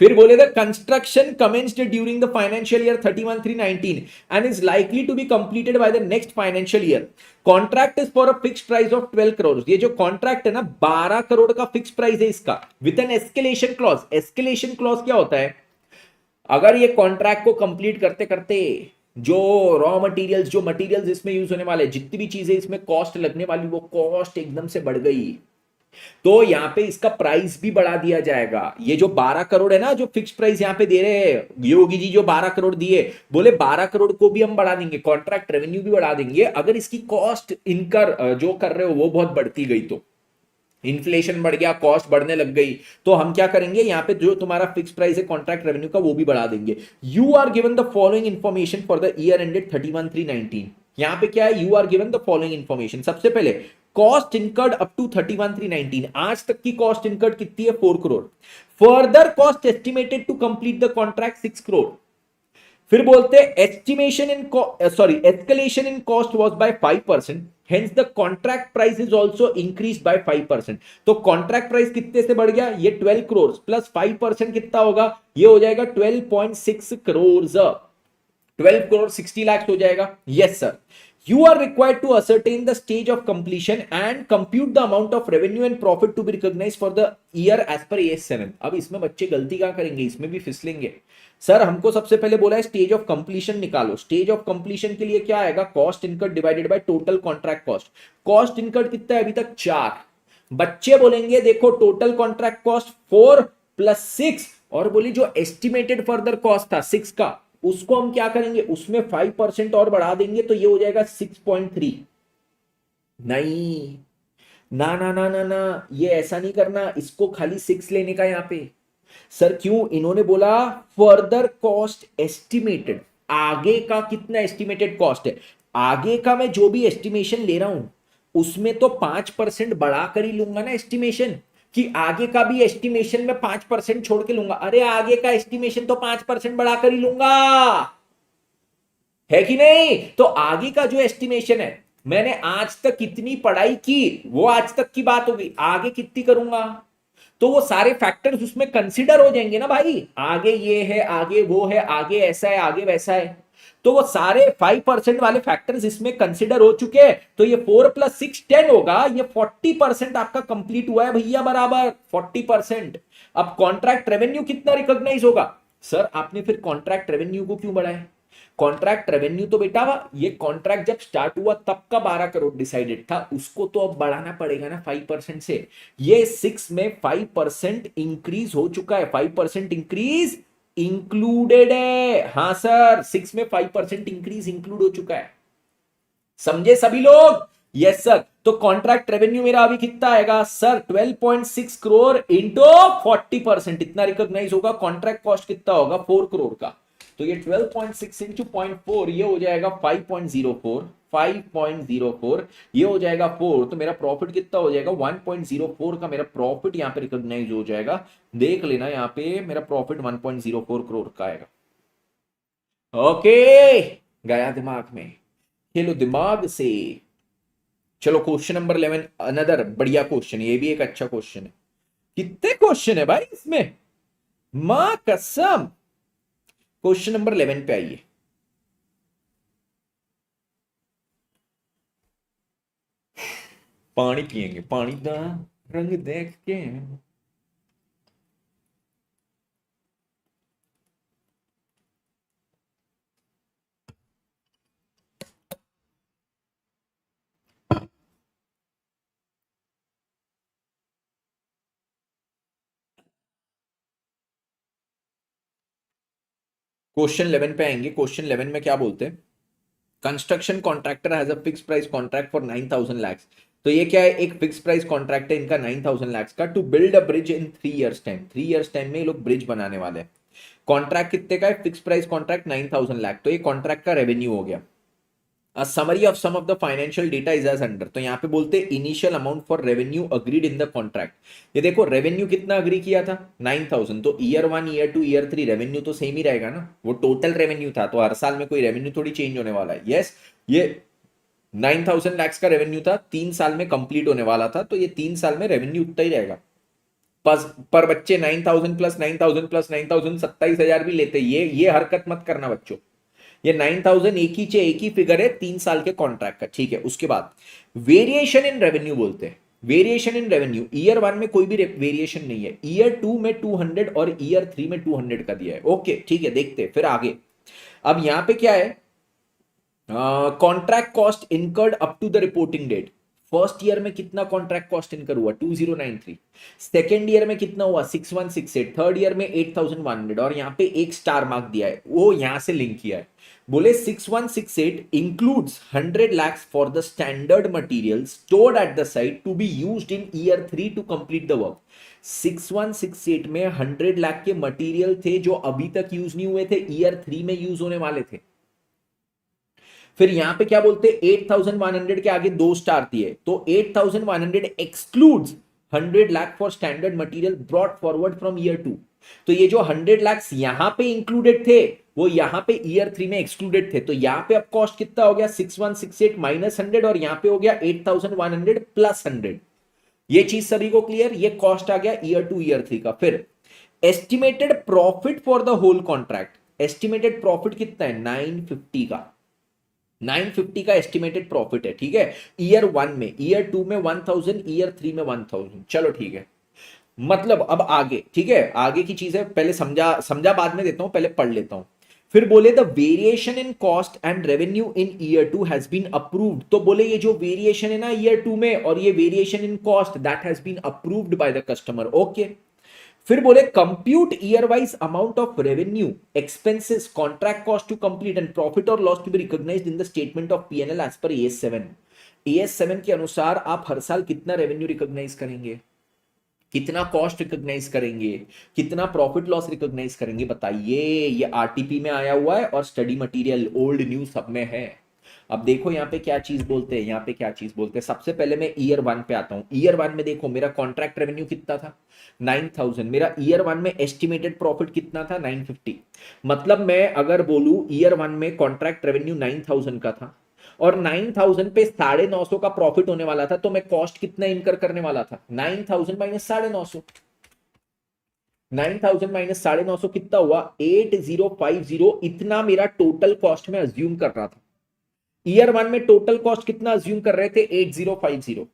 फिर बोले the construction commenced during the financial year 31/3/19 and is likely to be completed by the next financial year. Contract is for a fixed price of 12 crore. ये जो कॉन्ट्रैक्ट है ना 12 करोड़ का फिक्स प्राइस है इसका, with an escalation clause. Escalation clause क्या होता है, अगर ये कॉन्ट्रैक्ट को कंप्लीट करते करते जो रॉ मटेरियल्स, जो मटेरियल्स इसमें यूज होने वाले, जितनी भी चीजें इसमें कॉस्ट लगने वाली, वो कॉस्ट एकदम से बढ़ गई, तो यहां पे इसका प्राइस भी बढ़ा दिया जाएगा। ये जो 12 करोड़ है ना, जो फिक्स प्राइस यहां पे दे रहे हैं योगी जी, जो 12 करोड़ दिए, बोले 12 करोड़ को भी हम बढ़ा देंगे, कॉन्ट्रैक्ट रेवेन्यू भी बढ़ा देंगे, अगर इसकी कॉस्ट इनकर जो कर रहे हो वो बहुत बढ़ती गई, तो इन्फ्लेशन बढ़ गया, कॉस्ट बढ़ने लग गई, तो हम क्या करेंगे, यहाँ पे जो तुम्हारा फिक्स प्राइस है कॉन्ट्रैक्ट रेवेन्यू का, वो भी बढ़ा देंगे। You are given the following information for the year ended 31/3/19। यहाँ पे क्या है, you are given the following information. सबसे पहले कॉस्ट इनकर्ड अप टू 31/3/19, आज तक की कॉस्ट इनकर्ड कितनी है, 4 crore. Further cost estimated to complete the contract 6 crore. फिर बोलते हैं estimation in sorry escalation in cost was by 5%, hence the contract price is also increase by 5%। तो कॉन्ट्रैक्ट प्राइस कितने से बढ़ गया, ये 12 करोड़ प्लस 5% कितना होगा, ये हो जाएगा 12.6 करोड़, 12 करोड़ 60 लाख हो जाएगा। Yes sir, you are required to ascertain the stage of completion and compute the amount of revenue and profit to be recognized for the year as per AS7। अब इसमें बच्चे गलती क्या करेंगे, इसमें भी फिसलेंगे। सर हमको सबसे पहले बोला है स्टेज ऑफ कंप्लीशन निकालो, स्टेज ऑफ कंप्लीशन के लिए क्या आएगा, cost incurred divided by total contract cost. Cost incurred कितना है अभी तक, 4। बच्चे बोलेंगे देखो टोटल कॉन्ट्रैक्ट कॉस्ट 4 + 6, और बोली जो एस्टिमेटेड फर्दर कॉस्ट था 6 का, उसको हम क्या करेंगे, उसमें 5% और बढ़ा देंगे, तो ये हो जाएगा 6.3। नहीं, ना ना ना ना ना, ये ऐसा नहीं करना, इसको खाली 6 लेने का यहां पे। सर क्यों, इन्होंने बोला फर्दर कॉस्ट एस्टिमेटेड, आगे का कितना एस्टिमेटेड कॉस्ट है, आगे का मैं जो भी एस्टिमेशन ले रहा हूं उसमें तो 5% बढ़ा कर ही लूंगा ना एस्टिमेशन, कि आगे का भी एस्टिमेशन में 5% छोड़ के लूंगा। अरे आगे का एस्टिमेशन तो 5% बढ़ाकर ही लूंगा, है कि नहीं। तो आगे का जो एस्टिमेशन है, मैंने आज तक कितनी पढ़ाई की वो आज तक की बात होगी, आगे कितनी करूंगा, तो वो सारे फैक्टर्स उसमें कंसीडर हो जाएंगे ना भाई, आगे ये है, आगे वो है, आगे ऐसा है, आगे वैसा है, तो वो सारे 5% वाले फैक्टर्स इसमें कंसीडर हो चुके हैं। तो ये 4 + 6 10 होगा, ये 40% आपका कंप्लीट हुआ है भैया, बराबर 40%। अब कॉन्ट्रैक्ट रेवेन्यू कितना रिकॉग्नाइज होगा, सर आपने फिर कॉन्ट्रैक्ट रेवेन्यू को क्यों बढ़ाया, कॉन्ट्रैक्ट रेवेन्यू तो बेटा ये कॉन्ट्रैक्ट जब स्टार्ट हुआ तब का 12 करोड़ डिसाइडेड था, उसको तो अब बढ़ाना पड़ेगा ना 5% से। ये 6 में 5% इंक्रीज हो चुका है, 5% इंक्रीज इंक्लूडेड है। हाँ सर, 6 में 5% इंक्रीज इंक्लूड हो चुका है, समझे सभी लोग। यस सर, तो कॉन्ट्रैक्ट रेवेन्यू मेरा अभी कितना आएगा सर, 12.6 करोड़ इंटू 40%, इतना रिकॉग्नाइज होगा। कॉन्ट्रैक्ट कॉस्ट कितना होगा, 4 करोड़ का, तो ये 12.6 इंटू 0.4, ये हो जाएगा 5.04, 5.04, ये हो जाएगा 4, तो मेरा प्रॉफिट कितना हो जाएगा, 1.04 का मेरा प्रॉफिट यहाँ पे रिकॉग्नाइज हो जाएगा। देख लेना यहाँ पे मेरा प्रॉफिट 1.04 करोड़ का आएगा। ओके, गया दिमाग में। खेलो दिमाग से। चलो क्वेश्चन नंबर 11, अनदर बढ़िया क्वेश्चन, ये भी एक अच्छा क्वेश्चन है। कितने क्वेश्चन है भाई इसमें, मां कसम। क्वेश्चन नंबर 11 पे आइए। पानी पिएंगे, पानी दा रंग देख के। क्वेश्चन 11 पे आएंगे। क्वेश्चन 11 में क्या बोलते हैं, construction contractor has a fix price contract for 9,000 lakhs। तो ये क्या है, एक फिक्स प्राइस कॉन्ट्रैक्ट है इनका 9,000 lakhs का, to build a bridge in 3 years time. 3 years time में ये लोग ब्रिज बनाने वाले हैं। कॉन्ट्रैक्ट कितने का है, फिक्स प्राइस कॉन्ट्रैक्ट 9,000 लाख। तो ये कॉन्ट्रैक्ट का रेवेन्यू हो गया। A summary of some of the financial data is as under। तो यहाँ पे बोलते हैं initial amount for revenue agreed in the contract. ये देखो रेवेन्यू कितना अग्री किया था, 9,000। तो ईयर 1, ईयर 2, ईयर 3 रेवेन्यू तो सेम ही रहेगा ना, वो टोटल रेवेन्यू था। तो हर साल में कोई रेवेन्यू थोड़ी चेंज होने वाला है। यस, ये 9,000 lakhs का रेवेन्यू था, 3 साल में कंप्लीट होने वाला था। तो ये 3 साल में रेवेन्यू उतना ही रहेगा। पर बच्चे 9,000 प्लस 9,000 प्लस 9,000 27,000 भी लेते, ये हरकत मत करना बच्चों। ये 9,000 एक ही फिगर है 3 साल के कॉन्ट्रैक्ट का, ठीक है। उसके बाद वेरिएशन इन रेवेन्यू बोलते हैं। वेरिएशन इन रेवेन्यू, ईयर 1 में कोई भी वेरिएशन नहीं है, ईयर 2 में 200 और ईयर 3 में 200 का दिया है। ओके ठीक है, देखते हैं फिर आगे। अब यहां पे क्या है, contract cost incurred up to the reporting date. First year में कितना कॉन्ट्रैक्ट कॉस्ट इनकर हुआ, 2093। सेकेंड ईयर में कितना हुआ, 6168। थर्ड ईयर में 8100, और यहां पे एक स्टार मार्क दिया है, वो यहां से लिंक किया है। बोले 6168 includes 100 lakhs for the standard material stored at the site to be used in year 3 to complete the work. 6168 में 100 लाख के मटेरियल थे जो अभी तक यूज नहीं हुए थे, ईयर 3 में यूज होने वाले थे। फिर यहां पे क्या बोलते हैं, 8,100 के आगे 2 स्टार दिए, तो 8,100 excludes 100 lakh for standard material brought forward from year 2। तो ये जो 100 lakhs यहां पे इंक्लूडेड थे, वो यहां पे ईयर 3 में एक्सक्लूडेड थे। तो यहां पे अब कॉस्ट कितना हो गया, 6168 माइनस 100, और यहां पे हो गया 8,100 प्लस 100। ये चीज सभी को क्लियर, ये कॉस्ट आ गया ईयर 2 ईयर 3 का। फिर estimated profit for the whole contract. Estimated profit कितना है, 950 का। 950 का एस्टिमेटेड प्रॉफिट है, ठीक है। ईयर 1 में, ईयर 2 में 1,000, ईयर 3 में 1,000। चलो ठीक है, मतलब अब आगे, ठीक है, आगे की चीजें पहले समझा समझा बाद में देता हूं, पहले पढ़ लेता हूं। फिर बोले the variation in cost and revenue in year 2 has been approved. तो बोले ये जो वेरिएशन है ना ईयर 2 में, और ये variation in cost, that has been approved by the customer. Okay. फिर बोले compute year wise amount of revenue, expenses, contract cost to complete and profit और loss to be recognised in the statement of PNL as per AS7। AS7 के अनुसार आप हर साल कितना revenue recognise करेंगे, कितना कॉस्ट रिकॉग्नाइज करेंगे, कितना प्रॉफिट लॉस रिकॉग्नाइज करेंगे, बताइए। ये आरटीपी में आया हुआ है और स्टडी मटेरियल ओल्ड न्यू सब में है। अब देखो यहाँ पे क्या चीज बोलते हैं, यहाँ पे क्या चीज बोलते हैं। सबसे पहले मैं ईयर 1 पे आता हूँ। ईयर 1 में देखो मेरा कॉन्ट्रैक्ट रेवेन्यू कितना था, 9,000। मेरा ईयर 1 में एस्टिमेटेड प्रॉफिट कितना था, 950। मतलब मैं अगर बोलूं ईयर 1 में कॉन्ट्रैक्ट रेवेन्यू 9,000 का था, और 9,000 पे 950 का प्रॉफिट होने वाला था, तो मैं कॉस्ट कितना इनकर करने वाला था, 9,000 माइनस 950। 9,000 माइनस 950 कितना हुआ, 8,050। इतना मेरा टोटल कॉस्ट में अज्यूम कर रहा था। ईयर 1 में टोटल कॉस्ट कितना अज्यूम कर रहे थे, 8,050।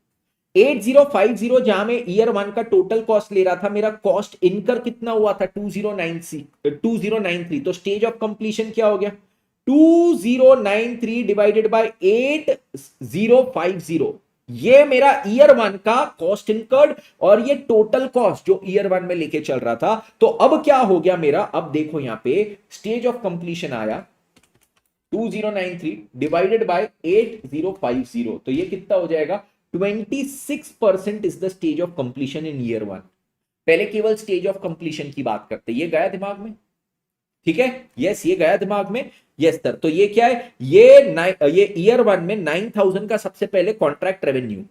8,050 जहां में ईयर 1 का टोटल कॉस्ट ले रहा था, मेरा कॉस्ट इनकर कितना हुआ था, 2093। तो स्टेज ऑफ कंप्लीशन क्या हो गया, 2093 डिवाइडेड बाय 8,050। ये मेरा ईयर 1 का कॉस्ट इनकर्ड, और ये टोटल कॉस्ट जो ईयर 1 में लेके चल रहा था। तो अब क्या हो गया मेरा, अब देखो यहां पे स्टेज ऑफ कंप्लीशन आया 2093 डिवाइडेड बाय 8,050। तो ये कितना हो जाएगा, 26% is the stage of completion in year 1। पहले केवल स्टेज ऑफ कंप्लीशन की बात करते, ये गया दिमाग में, ठीक है। यस, ये गया दिमाग में। यस सर, तो ये क्या है, ये ईयर 1 में 9,000 का सबसे पहले कॉन्ट्रैक्ट रेवेन्यू,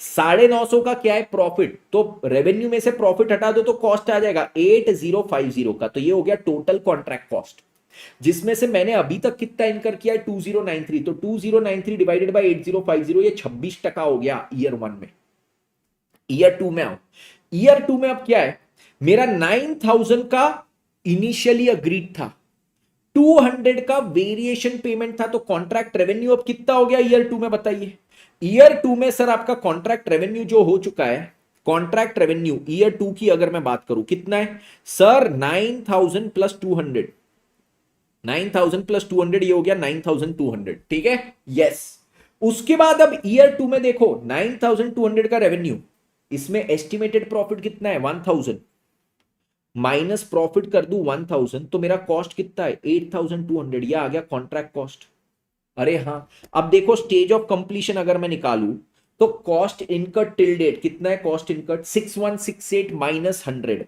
950 का क्या है प्रॉफिट। तो रेवेन्यू में से प्रॉफिट हटा दो तो कॉस्ट आ जाएगा 8,050 का। तो ये हो गया टोटल कॉन्ट्रैक्ट कॉस्ट। जिसमें से मैंने अभी तक कितना इनकर किया है 2093, तो 2093 डिवाइडेड बाय 8050, ये 26% हो गया ईयर 1 में। ईयर 2 में आओ, ईयर 2 में अब क्या है, मेरा 9000 का इनिशियली अग्रीड था, 200 का वेरिएशन पेमेंट था, तो कॉन्ट्रैक्ट रेवेन्यू अब कितना हो गया ईयर 2 में बताइए। ईयर 2 में सर आपका कॉन्ट्रैक्ट रेवेन्यू जो हो चुका है, कॉन्ट्रैक्ट रेवेन्यू ईयर 2 की अगर मैं बात करूं कितना है सर, 9000 प्लस 200, 9000 प्लस 200 ये हो गया 9200, ठीक है, यस। उसके बाद अब ईयर 2 में देखो 9200 का रेवेन्यू, इसमें एस्टिमेटेड प्रॉफिट कितना है 1000, माइनस प्रॉफिट कर दूं 1000, तो मेरा कॉस्ट कितना है 8200, ये आ गया कॉन्ट्रैक्ट कॉस्ट। अरे हाँ, अब देखो स्टेज ऑफ कंप्लीशन अगर मैं निकालूं, तो कॉस्ट इनकट टिल डेट कितना है, कॉस्ट इनकट 6168 माइनस 100,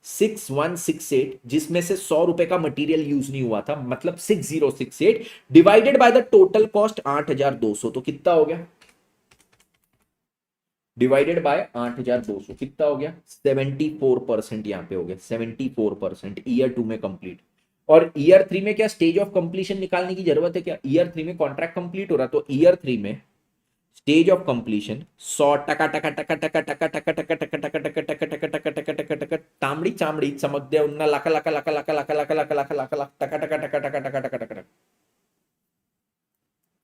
6168, जिसमें से 100 रुपए का मटेरियल यूज नहीं हुआ था, मतलब 6068 divided by the total cost 8200, तो कितना हो गया, डिवाइडेड बाय 8200 कितना हो गया 74%, यहां पे हो गया 74% ईयर 2 में कंप्लीट। और ईयर 3 में क्या स्टेज ऑफ कंप्लीशन निकालने की जरूरत है क्या, ईयर 3 में कॉन्ट्रैक्ट कंप्लीट हो रहा, तो ईयर 3 में स्टेज ऑफ कंप्लीशन 100 टका टका टका टका टका टका टका टका टका टका टका टका टका टका टका टका तांबड़ी चामड़ी चमक दे उन्ना लाख लाख लाख लाख लाख लाख लाख लाख लाख लाख टका टका टका टका टका टका टका।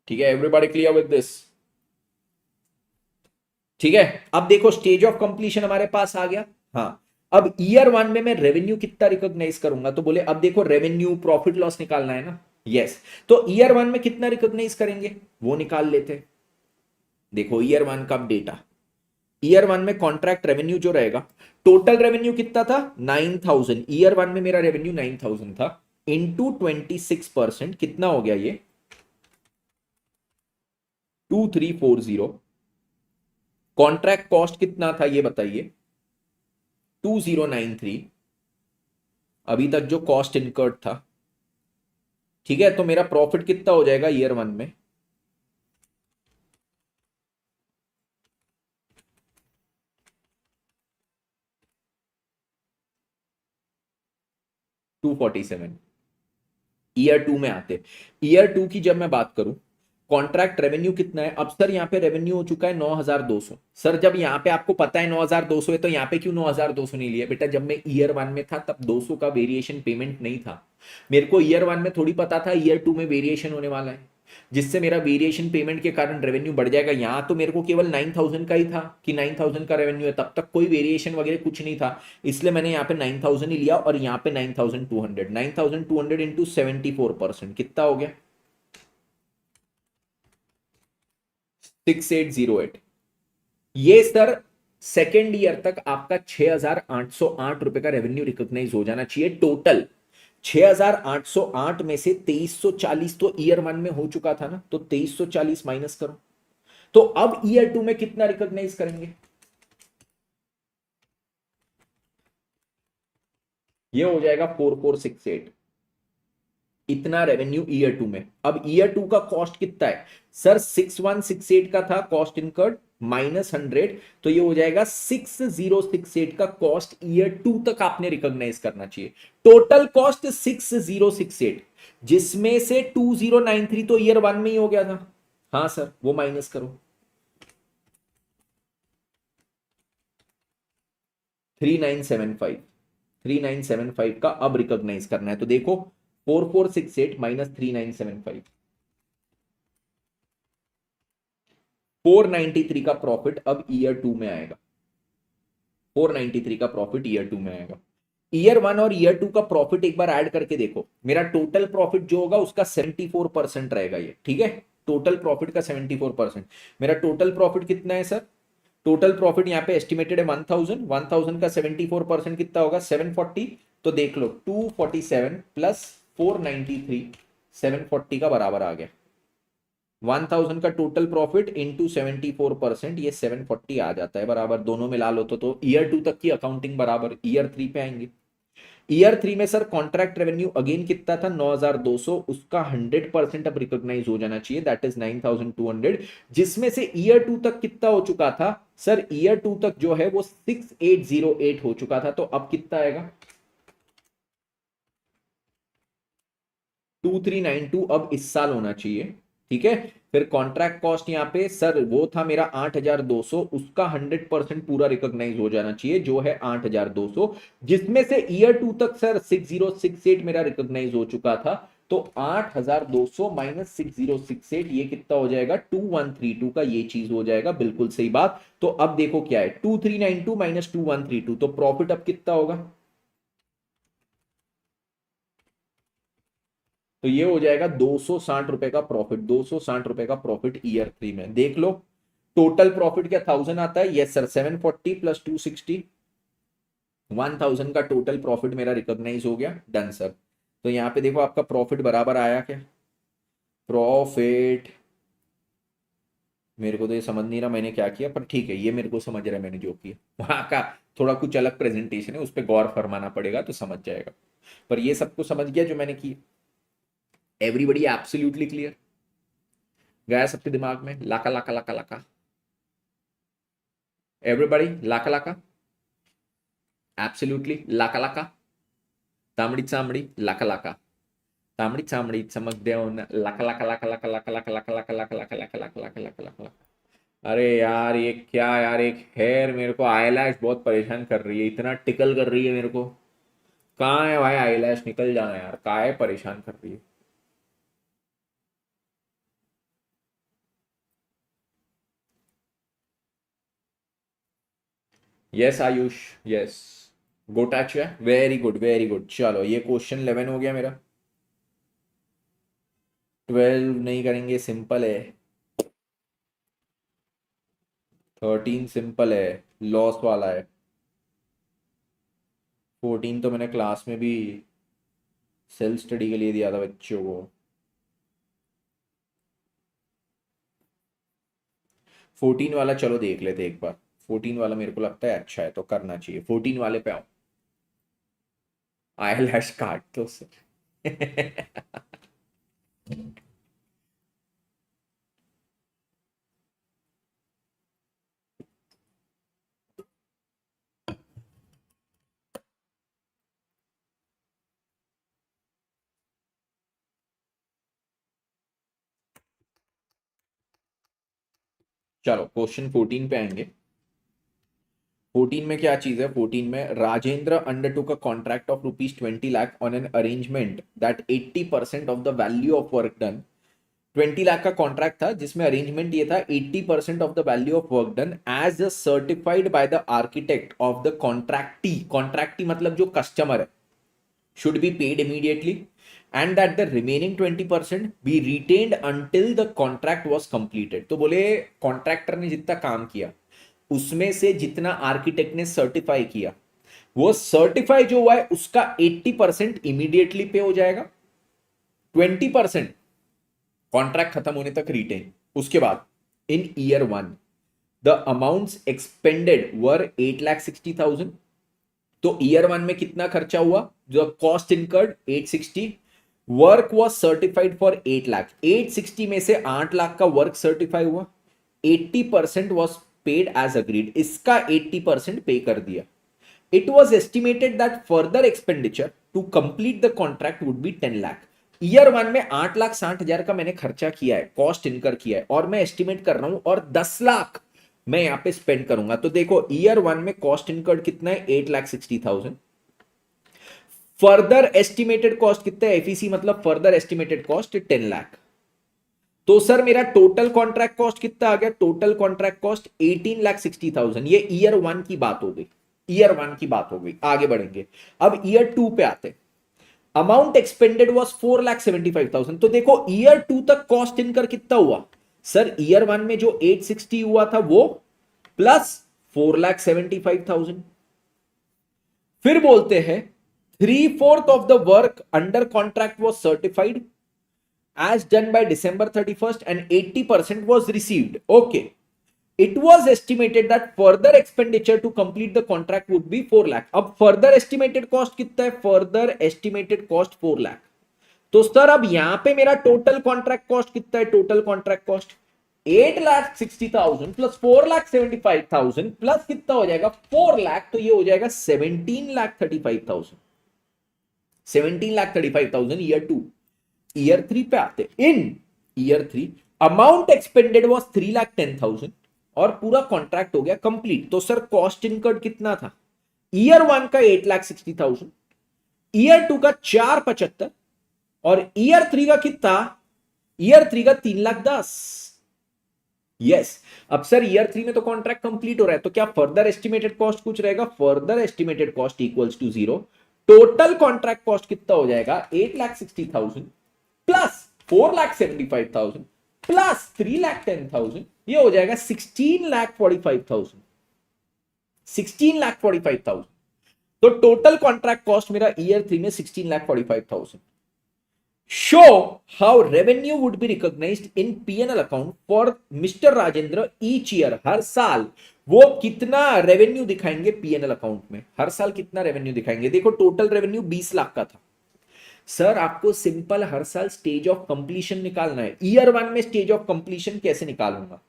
ठीक है, एवरीबॉडी क्लियर विद दिस, ठीक है। अब देखो स्टेज ऑफ कंप्लीशन हमारे पास आ गया। हाँ, अब ईयर 1 में मैं रेवेन्यू कितना रिकॉग्नाइज करूंगा, तो बोले अब देखो रेवेन्यू प्रॉफिट लॉस निकालना है ना, यस। तो ईयर 1 में कितना रिकॉग्नाइज करेंगे वो निकाल लेते। देखो ईयर 1 का डेटा, ईयर 1 में कॉन्ट्रैक्ट रेवेन्यू जो रहेगा, टोटल रेवेन्यू कितना था 9000, ईयर 1 में मेरा रेवेन्यू 9000 था, इंटू 26% कितना हो गया ये 2340। कॉन्ट्रैक्ट कॉस्ट कितना था ये बताइए 2093, अभी तक जो कॉस्ट इनकर्ड था, ठीक है। तो मेरा प्रॉफिट कितना हो जाएगा ईयर 1 में, $247। ईयर 2 में आते, ईयर 2 की जब मैं बात करूं, कॉन्ट्रैक्ट रेवेन्यू कितना है, अब सर यहां पे रेवेन्यू हो चुका है 9200। सर जब यहां पे आपको पता है 9200 है, तो यहां पे क्यों 9200 नहीं लिया बेटा, जब मैं ईयर 1 में था तब 200 का वेरिएशन पेमेंट नहीं था, मेरे को ईयर 1 में थोड़ी पता था ईयर 2 में वेरिएशन होने वाला है, जिससे मेरा वेरिएशन पेमेंट के कारण रेवेन्यू बढ़ जाएगा। यहां तो मेरे को केवल 9000 का ही था कि 9000 का रेवेन्यू है, तब तक कोई वेरिएशन वगैरह कुछ नहीं था, इसलिए मैंने यहाँ पे 9000 ही लिया, और यहाँ पे 9200, 9200 इंटू 74% कितना हो गया 6808। ये सर सेकेंड ईयर तक आपका 6808 रुपए का रेवेन्यू रिकॉग्नाइज हो जाना चाहिए टोटल। 6808 में से 2340 तो ईयर 1 में हो चुका था ना, तो 2340 माइनस करो, तो अब ईयर 2 में कितना रिकॉग्नाइज करेंगे, ये हो जाएगा 4468, इतना रेवेन्यू ईयर 2 में। अब ईयर 2 का कॉस्ट कितना है सर 6168 का था कॉस्ट इनकर्ड माइनस 100, तो ये हो जाएगा 6068 का कॉस्ट ईयर 2 तक आपने रिकॉग्नाइज करना चाहिए। टोटल कॉस्ट 6068, जिसमें से 2093 तो ईयर 1 में ही हो गया था, हाँ सर वो माइनस करो 3975, 3975 का अब रिकॉग्नाइज करना है, तो देखो 4468 माइनस 3975, 493 का प्रॉफिट अब ईयर 2 में आएगा, 493 का प्रॉफिट ईयर 2 में आएगा। ईयर 1 और ईयर 2 का प्रॉफिट एक बार ऐड करके देखो, मेरा टोटल प्रॉफिट जो होगा उसका 74% रहेगा ये, ठीक है। टोटल प्रॉफिट का 74%, मेरा टोटल प्रॉफिट कितना है सर, टोटल प्रॉफिट यहाँ पे एस्टिमेटेड है 1000, 1000 का 74% कितना होगा 740, तो देख लो 247 प्लस 493 740 का बराबर आ गया। 1000 का टोटल प्रॉफिट इंटू 74%, ये 740 आ जाता है बराबर, दोनों मिला लो तो ईयर 2 तक की अकाउंटिंग बराबर। ईयर 3 पे आएंगे, ईयर 3 में सर कॉन्ट्रैक्ट रेवेन्यू अगेन कितना था 9200, उसका 100% अब रिकॉग्नाइज हो जाना चाहिए, दैट इज 9200, जिसमें से ईयर 2 तक कितना हो चुका था सर, ईयर 2 तक जो है वो 6808 हो चुका था, तो अब कितना आएगा 2392 अब इस साल होना चाहिए, ठीक है। फिर कॉन्ट्रैक्ट कॉस्ट यहाँ पे सर वो था मेरा 8200, उसका 100% पूरा रिकॉग्नाइज हो जाना चाहिए जो है 8200, जिसमें से ईयर 2 तक सर 6068 मेरा रिकॉग्नाइज हो चुका था। तो 8200 माइनस 6068 ये कितना हो जाएगा, 2132 का ये चीज हो जाएगा, बिल्कुल सही बात। तो अब देखो क्या है, 2392 माइनस 2132, तो प्रॉफिट अब कितना होगा, तो ये हो जाएगा 260 रुपए का प्रॉफिट, 260 रुपए का प्रॉफिट ईयर 3 में। देख लो टोटल प्रॉफिट क्या 1000 आता है, यस सर 740 प्लस 260, 1000 का टोटल प्रॉफिट मेरा रिकॉग्नाइज हो गया, डन सर। तो यहाँ पे देखो आपका प्रॉफिट बराबर आया क्या, प्रॉफिट, मेरे को तो ये समझ नहीं रहा मैंने क्या किया, पर ठीक है ये मेरे को समझ रहा है मैंने जो किया, वहां का थोड़ा कुछ अलग प्रेजेंटेशन है, उस पर गौर फरमाना पड़ेगा तो समझ जाएगा, पर ये सबको समझ गया जो मैंने किया। एवरीबडी एब्सोल्युटली क्लियर, गया सबके दिमाग में, लाका लाका लाका लाका, एवरीबडी लाका लाका, एब्सोल्युटली लाका लाका, तांबडी चांबडी लाका लाका, तांबडी चांबडी चमक देऊन लाका लाका लाका लाका लाका लाका लाका लाका लाका लाका लाका लाका लाका लाका लाका लाका। अरे यार ये क्या यार, एक हेयर मेरे को आईलैश बहुत परेशान कर रही है, इतना टिकल कर रही है मेरे को, कहाँ है भाई आईलैश, निकल जाना यार, कहाँ है, परेशान कर रही है। यस आयुष, यस गोटाच है, वेरी गुड वेरी गुड। चलो ये क्वेश्चन 11 हो गया मेरा, 12 नहीं करेंगे, सिंपल है, 13 सिंपल है, लॉस वाला है, 14 तो मैंने क्लास में भी सेल्फ स्टडी के लिए दिया था बच्चों को। 14 वाला चलो देख लेते एक बार, 14 वाला मेरे को लगता है अच्छा है तो करना चाहिए, 14 वाले पे आओ, आई लैश काट दो सर। चलो क्वेश्चन 14 पे आएंगे। 14 में क्या चीज है, 14 में Rajendra undertook a contract of ₹20 lakh on an arrangement that 80% of the value of work done, 20 lakh का कॉन्ट्रैक्ट था जिसमें अरेंजमेंट ये था 80% of the value of work done as certified by the architect of the contractee, contractee मतलब जो customer है, should be paid immediately and that the remaining 20% be retained until the contract was completed। तो बोले contractor ने जितना काम किया उसमें से जितना आर्किटेक्ट ने सर्टिफाई किया, वो सर्टिफाई जो हुआ है उसका 80% इमीडिएटली पे हो जाएगा, 20% कॉन्ट्रैक्ट खत्म होने तक रिटेन। उसके बाद इन ईयर 1 द अमाउंट्स एक्सपेंडेड वर 8,60,000, तो ईयर 1 में कितना खर्चा हुआ, जो cost incurred 860, work was certified for 8 lakh, 860 में से 8 लाख का वर्क सर्टिफाई हुआ, 80% वाज पेड एज अग्रीड, इसका 80% पे कर दिया। It was estimated that further expenditure to complete the contract would be 10 lakh. Year 1 में 8,60,000 का मैंने खर्चा किया है, कॉस्ट इनकर किया है, और मैं एस्टिमेट कर रहा हूं और 10 लाख मैं यहां पे स्पेंड करूंगा। तो देखो ईयर 1 में कॉस्ट इनकर्ड कितना है, 8,60,000, फर्दर एस्टिमेटेड कॉस्ट कितना है, एफईसी मतलब फर्दर एस्टिमेटेड कॉस्ट 10 लाख। तो सर मेरा टोटल कॉन्ट्रैक्ट कॉस्ट कितना आ गया, टोटल कॉन्ट्रैक्ट कॉस्ट 18,60,000, ये ईयर 1 की बात हो गई, ईयर 1 की बात हो गई। आगे बढ़ेंगे, अब ईयर 2 पे आते, अमाउंट एक्सपेंडेड वाज 4,75,000। तो देखो ईयर 2 तक कॉस्ट इनकर कितना हुआ, सर ईयर 1 में जो 860 हुआ था वो प्लस 4,75,000। फिर बोलते हैं 3/4 of the work under contract was certified as done by December 31st and 80% was received. Okay. It was estimated that further expenditure to complete the contract would be 4 lakh. अब further estimated cost कितना है, further estimated cost 4 lakh। तो sir अब यहां पे मेरा total contract cost कितना है, total contract cost 8,60,000 plus 4,75,000 plus कितना हो जाएगा 4 लाख, तो ये हो जाएगा 17,35,000, 17,35,000 ईयर 2। ईयर 3 पे आते। इन ईयर 3 अमाउंट एक्सपेंडेड वाज 3,10,000 और पूरा कॉन्ट्रैक्ट हो गया कंप्लीट। तो सर कॉस्ट इनकर्ड कितना था? ईयर 1 का 8,60,000, ईयर 2 का 4,75 और ईयर 3 का कितना? ईयर 3 का 3,10,000। यस। अब सर ईयर 3 में तो कॉन्ट्रैक्ट कंप्लीट हो रहा है, तो क्या फर्दर एस्टिमेटेड कॉस्ट कुछ रहेगा? Further estimated cost equals to 0। Total contract cost कितना हो जाएगा? 8,60,000 प्लस 4,75,000 प्लस 3,10,000, ये हो जाएगा 16,45,000। 16,45,000। तो टोटल कॉन्ट्रैक्ट कॉस्ट मेरा ईयर 3 में 16,45,000। Show how revenue would be recognised in PNL account for mister Rajendra each year. हर साल वो कितना रेवेन्यू दिखाएंगे पीएनएल अकाउंट में? हर साल कितना रेवेन्यू दिखाएंगे? देखो टोटल रेवेन्यू 20 लाख का था। सर आपको सिंपल हर साल स्टेज ऑफ कंप्लीशन निकालना है। ईयर 1 में स्टेज ऑफ कंप्लीशन कैसे निकालूंगा?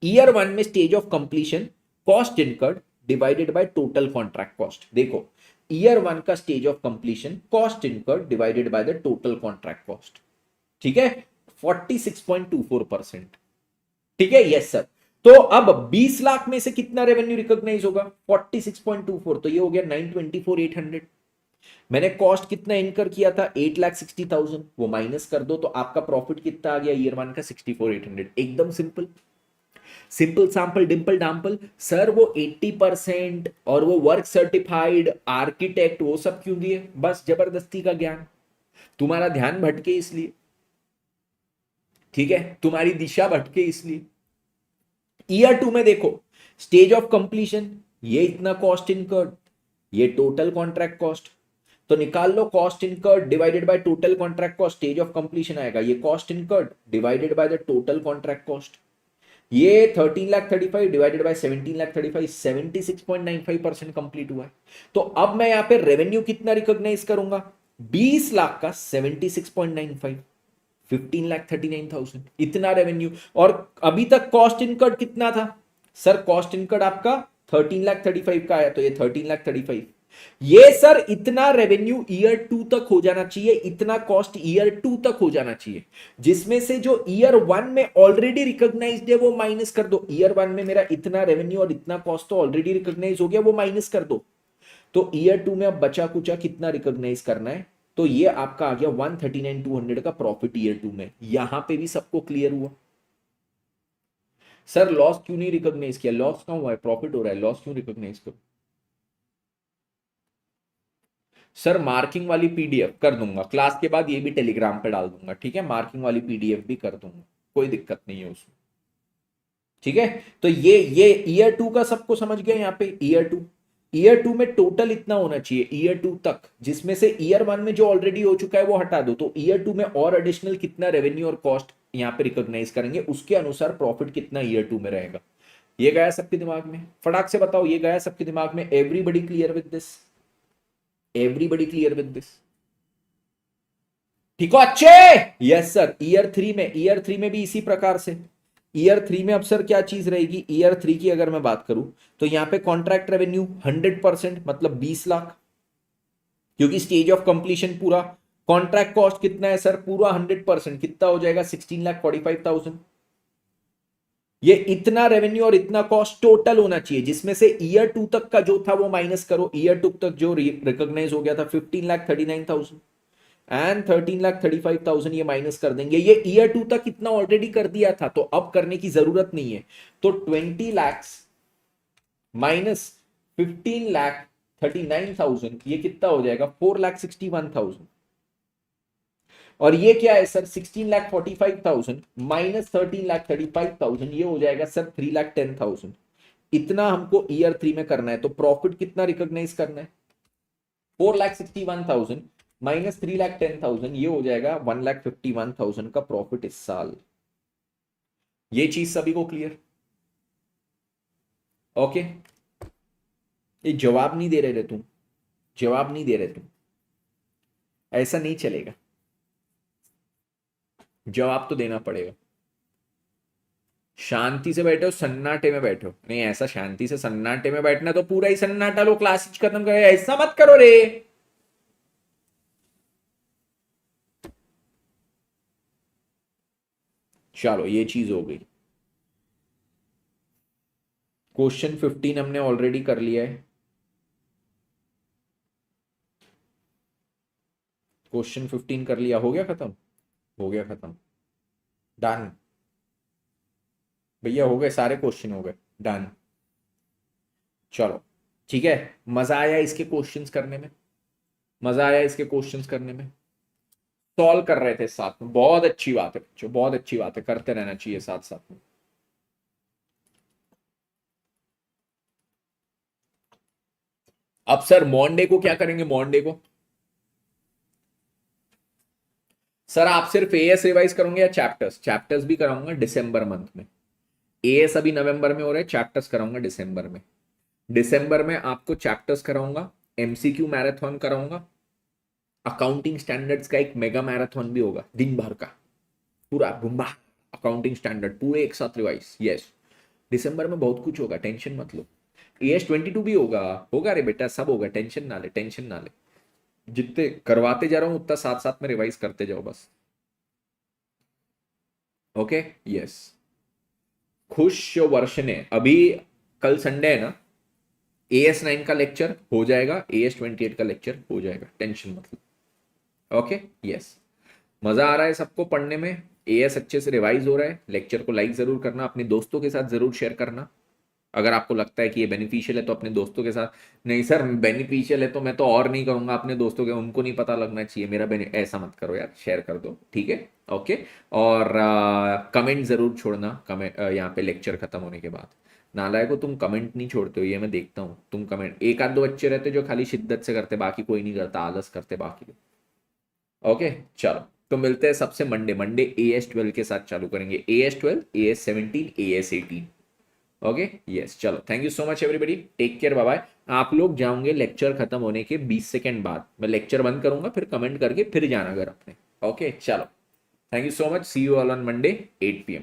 ईयर 1 में stage of completion cost incurred divided by total contract cost. देखो ईयर 1 का stage of completion cost incurred divided by the total contract cost, ठीक है, 46.24%। ठीक है, यस सर। तो अब 20 लाख में से कितना रेवेन्यू रिकॉग्नाइज होगा? 46.24, तो ये हो गया 924,800। मैंने कॉस्ट कितना इनकर किया था? 8,60,000, वो माइनस कर दो तो आपका प्रॉफिट कितना आ गया ईयर 1 का? 64,800। एकदम simple, simple sample dimple dample. Sir वो 80% और वो वर्क सर्टिफाइड आर्किटेक्ट वो सब क्यों दिए? बस जबरदस्ती का ज्ञान, तुम्हारा ध्यान भटके इसलिए, ठीक है, तुम्हारी दिशा भटके इसलिए। ईयर 2 में देखो स्टेज ऑफ कंप्लीशन, ये इतना कॉस्ट इनकर्ड, ये टोटल कॉन्ट्रैक्ट कॉस्ट, तो निकाल low cost incurred divided by total contract cost. Stage of completion आएगा ये cost incurred divided by the total contract cost. ये 13,35,000 डिवाइडेड बाय 17,35,000, 76.95% कंप्लीट हुआ है। तो अब मैं यहां पे रेवेन्यू कितना रिकॉग्नाइज करूंगा? 20 लाख का 76.95, 15,39,000 इतना रेवेन्यू। और अभी तक कॉस्ट इनकर्ड कितना था? सर कॉस्ट इनकर्ड आपका 13,35,000 का आया, तो ये 13,35,000। ये सर इतना रेवेन्यू ईयर 2 तक हो जाना चाहिए, इतना कॉस्ट ईयर 2 तक हो जाना चाहिए, जिसमें से जो ईयर 1 में ऑलरेडी रिकॉग्नाइज्ड है वो माइनस कर दो। ईयर 1 में मेरा इतना रेवेन्यू और इतना कॉस्ट तो ऑलरेडी रिकॉग्नाइज हो गया, वो माइनस कर दो। तो ईयर 2 में अब बचा कुचा कितना रिकॉग्नाइज करना है? तो ये आपका आ गया 139,200 का प्रॉफिट ईयर 2 में। यहां पे भी सबको क्लियर हुआ? सर लॉस क्यों नहीं रिकॉग्नाइज किया? लॉस कहां हुआ है? प्रॉफिट हो रहा है, लॉस क्यों रिकॉग्नाइज करो? सर मार्किंग वाली पीडीएफ कर दूंगा क्लास के बाद, ये भी टेलीग्राम पे डाल दूंगा, ठीक है, मार्किंग वाली पीडीएफ भी कर दूंगा, कोई दिक्कत नहीं है उसमें, ठीक है। तो ये ईयर 2 का सबको समझ गया? यहाँ पे ईयर 2 में टोटल इतना होना चाहिए ईयर 2 तक, जिसमें से ईयर 1 में जो ऑलरेडी हो चुका है वो हटा दो। तो ईयर 2 में और एडिशनल कितना रेवेन्यू और कॉस्ट यहाँ पे रिकॉग्नाइज करेंगे, उसके अनुसार प्रॉफिट कितना ईयर 2 में रहेगा। ये गया सबके दिमाग में? फटाक से बताओ, ये गया सबके दिमाग में? Everybody clear with this? Everybody clear with this? ठीक हो अच्छे? Yes sir. ईयर 3 में भी इसी प्रकार से। ईयर 3 में अब सर क्या चीज रहेगी? ईयर 3 की अगर मैं बात करूं तो यहां पे कॉन्ट्रैक्ट रेवेन्यू 100%, मतलब 20 लाख, क्योंकि स्टेज ऑफ कंप्लीशन पूरा। कॉन्ट्रैक्ट कॉस्ट कितना है सर? पूरा 100%, कितना हो जाएगा? 16,45,000। ये इतना रेवेन्यू और इतना कॉस्ट टोटल होना चाहिए, जिसमें से ईयर 2 तक का जो था वो माइनस करो। ईयर 2 तक जो रिकॉग्नाइज हो गया था 15,39,000 एंड 13,35,000, ये माइनस कर देंगे। ये ईयर 2 तक इतना ऑलरेडी कर दिया था, तो अब करने की जरूरत नहीं है। तो 20 लाख माइनस 15,39,000, ये कितना हो जाएगा? 4,61,000। और ये क्या है सर? 16,45,000 माइनस 13,35,000, ये हो जाएगा सर 3,10,000। इतना हमको ईयर 3 में करना है। तो प्रॉफिट कितना रिकॉग्नाइज करना है? 4,61,000 माइनस 3,10,000, ये हो जाएगा 1,51,000 का प्रॉफिट इस साल। ये चीज सभी को क्लियर? ओके। ये जवाब नहीं दे रहे तुम, जवाब नहीं दे रहे तुम, ऐसा नहीं चलेगा, जवाब तो देना पड़ेगा। शांति से बैठो, सन्नाटे में बैठो। नहीं, ऐसा शांति से सन्नाटे में बैठना तो पूरा ही सन्नाटा लो, क्लास खत्म करे, ऐसा मत करो रे। चलो ये चीज हो गई। क्वेश्चन 15 हमने ऑलरेडी कर लिया है। क्वेश्चन 15 कर लिया, हो गया खत्म, हो गया खत्म, डन। भैया हो गए सारे क्वेश्चन, हो गए, डन। चलो ठीक है। मजा आया इसके क्वेश्चंस करने में, मजा आया इसके क्वेश्चंस करने में। सॉल्व कर रहे थे साथ में, बहुत अच्छी बात है बच्चों, बहुत अच्छी बात है, करते रहना चाहिए साथ साथ में। अब सर मॉन्डे को क्या करेंगे, मॉन्डे को सर आप सिर्फ एएस रिवाइज करोगे या चैप्टर्स? चैप्टर्स भी कराऊंगा दिसंबर मंथ में। एएस अभी नवंबर में हो रहा है, चैप्टर्स कराऊंगा दिसंबर में। दिसंबर में आपको चैप्टर्स कराऊंगा, एमसीक्यू मैराथन कराऊंगा, अकाउंटिंग स्टैंडर्ड्स का एक मेगा मैराथन भी होगा दिन भर का, पूरा बुम्बा अकाउंटिंग स्टैंडर्ड पूरे एक साथ रिवाइज। यस, दिसंबर में बहुत कुछ होगा, टेंशन मत लो। AS22 भी होगा, होगा रे बेटा, सब होगा, टेंशन ना ले, टेंशन ना ले। जितने करवाते जा रहा हूं उतना साथ साथ में रिवाइज करते जाओ बस। Okay, yes. खुश वर्ष ने अभी, कल संडे है ना, AS9 का लेक्चर हो जाएगा, AS28 का लेक्चर हो जाएगा, टेंशन मत लो। Okay, yes. मजा आ रहा है सबको पढ़ने में, एएस अच्छे से रिवाइज हो रहा है। लेक्चर को लाइक जरूर करना, अपने दोस्तों के साथ जरूर शेयर करना। अगर आपको लगता है कि ये बेनिफिशियल है तो अपने दोस्तों के साथ, नहीं सर बेनिफिशियल है तो मैं तो और नहीं करूंगा, अपने दोस्तों के, उनको नहीं पता लगना चाहिए मेरा ऐसा मत करो यार, शेयर कर दो, ठीक है। ओके। और कमेंट जरूर छोड़ना, कमेंट यहाँ पे लेक्चर खत्म होने के बाद। नालायक को तुम कमेंट नहीं छोड़ते हो, ये मैं देखता हूँ। तुम कमेंट, एक आध दो बच्चे रहते जो खाली शिद्दत से करते, बाकी कोई नहीं करता, आलस करते बाकी। ओके, चलो तो मिलते हैं सबसे मंडे। मंडे AS12 के साथ चालू करेंगे, AS12, AS17, AS18। Okay, yes, चलो thank you so much everybody, take care, bye bye. आप लोग जाओगे लेक्चर खत्म होने के 20 सेकंड बाद, मैं लेक्चर बंद करूंगा, फिर कमेंट करके फिर जाना घर अपने। ओके, चलो, thank you so much, see you all on Monday 8 PM।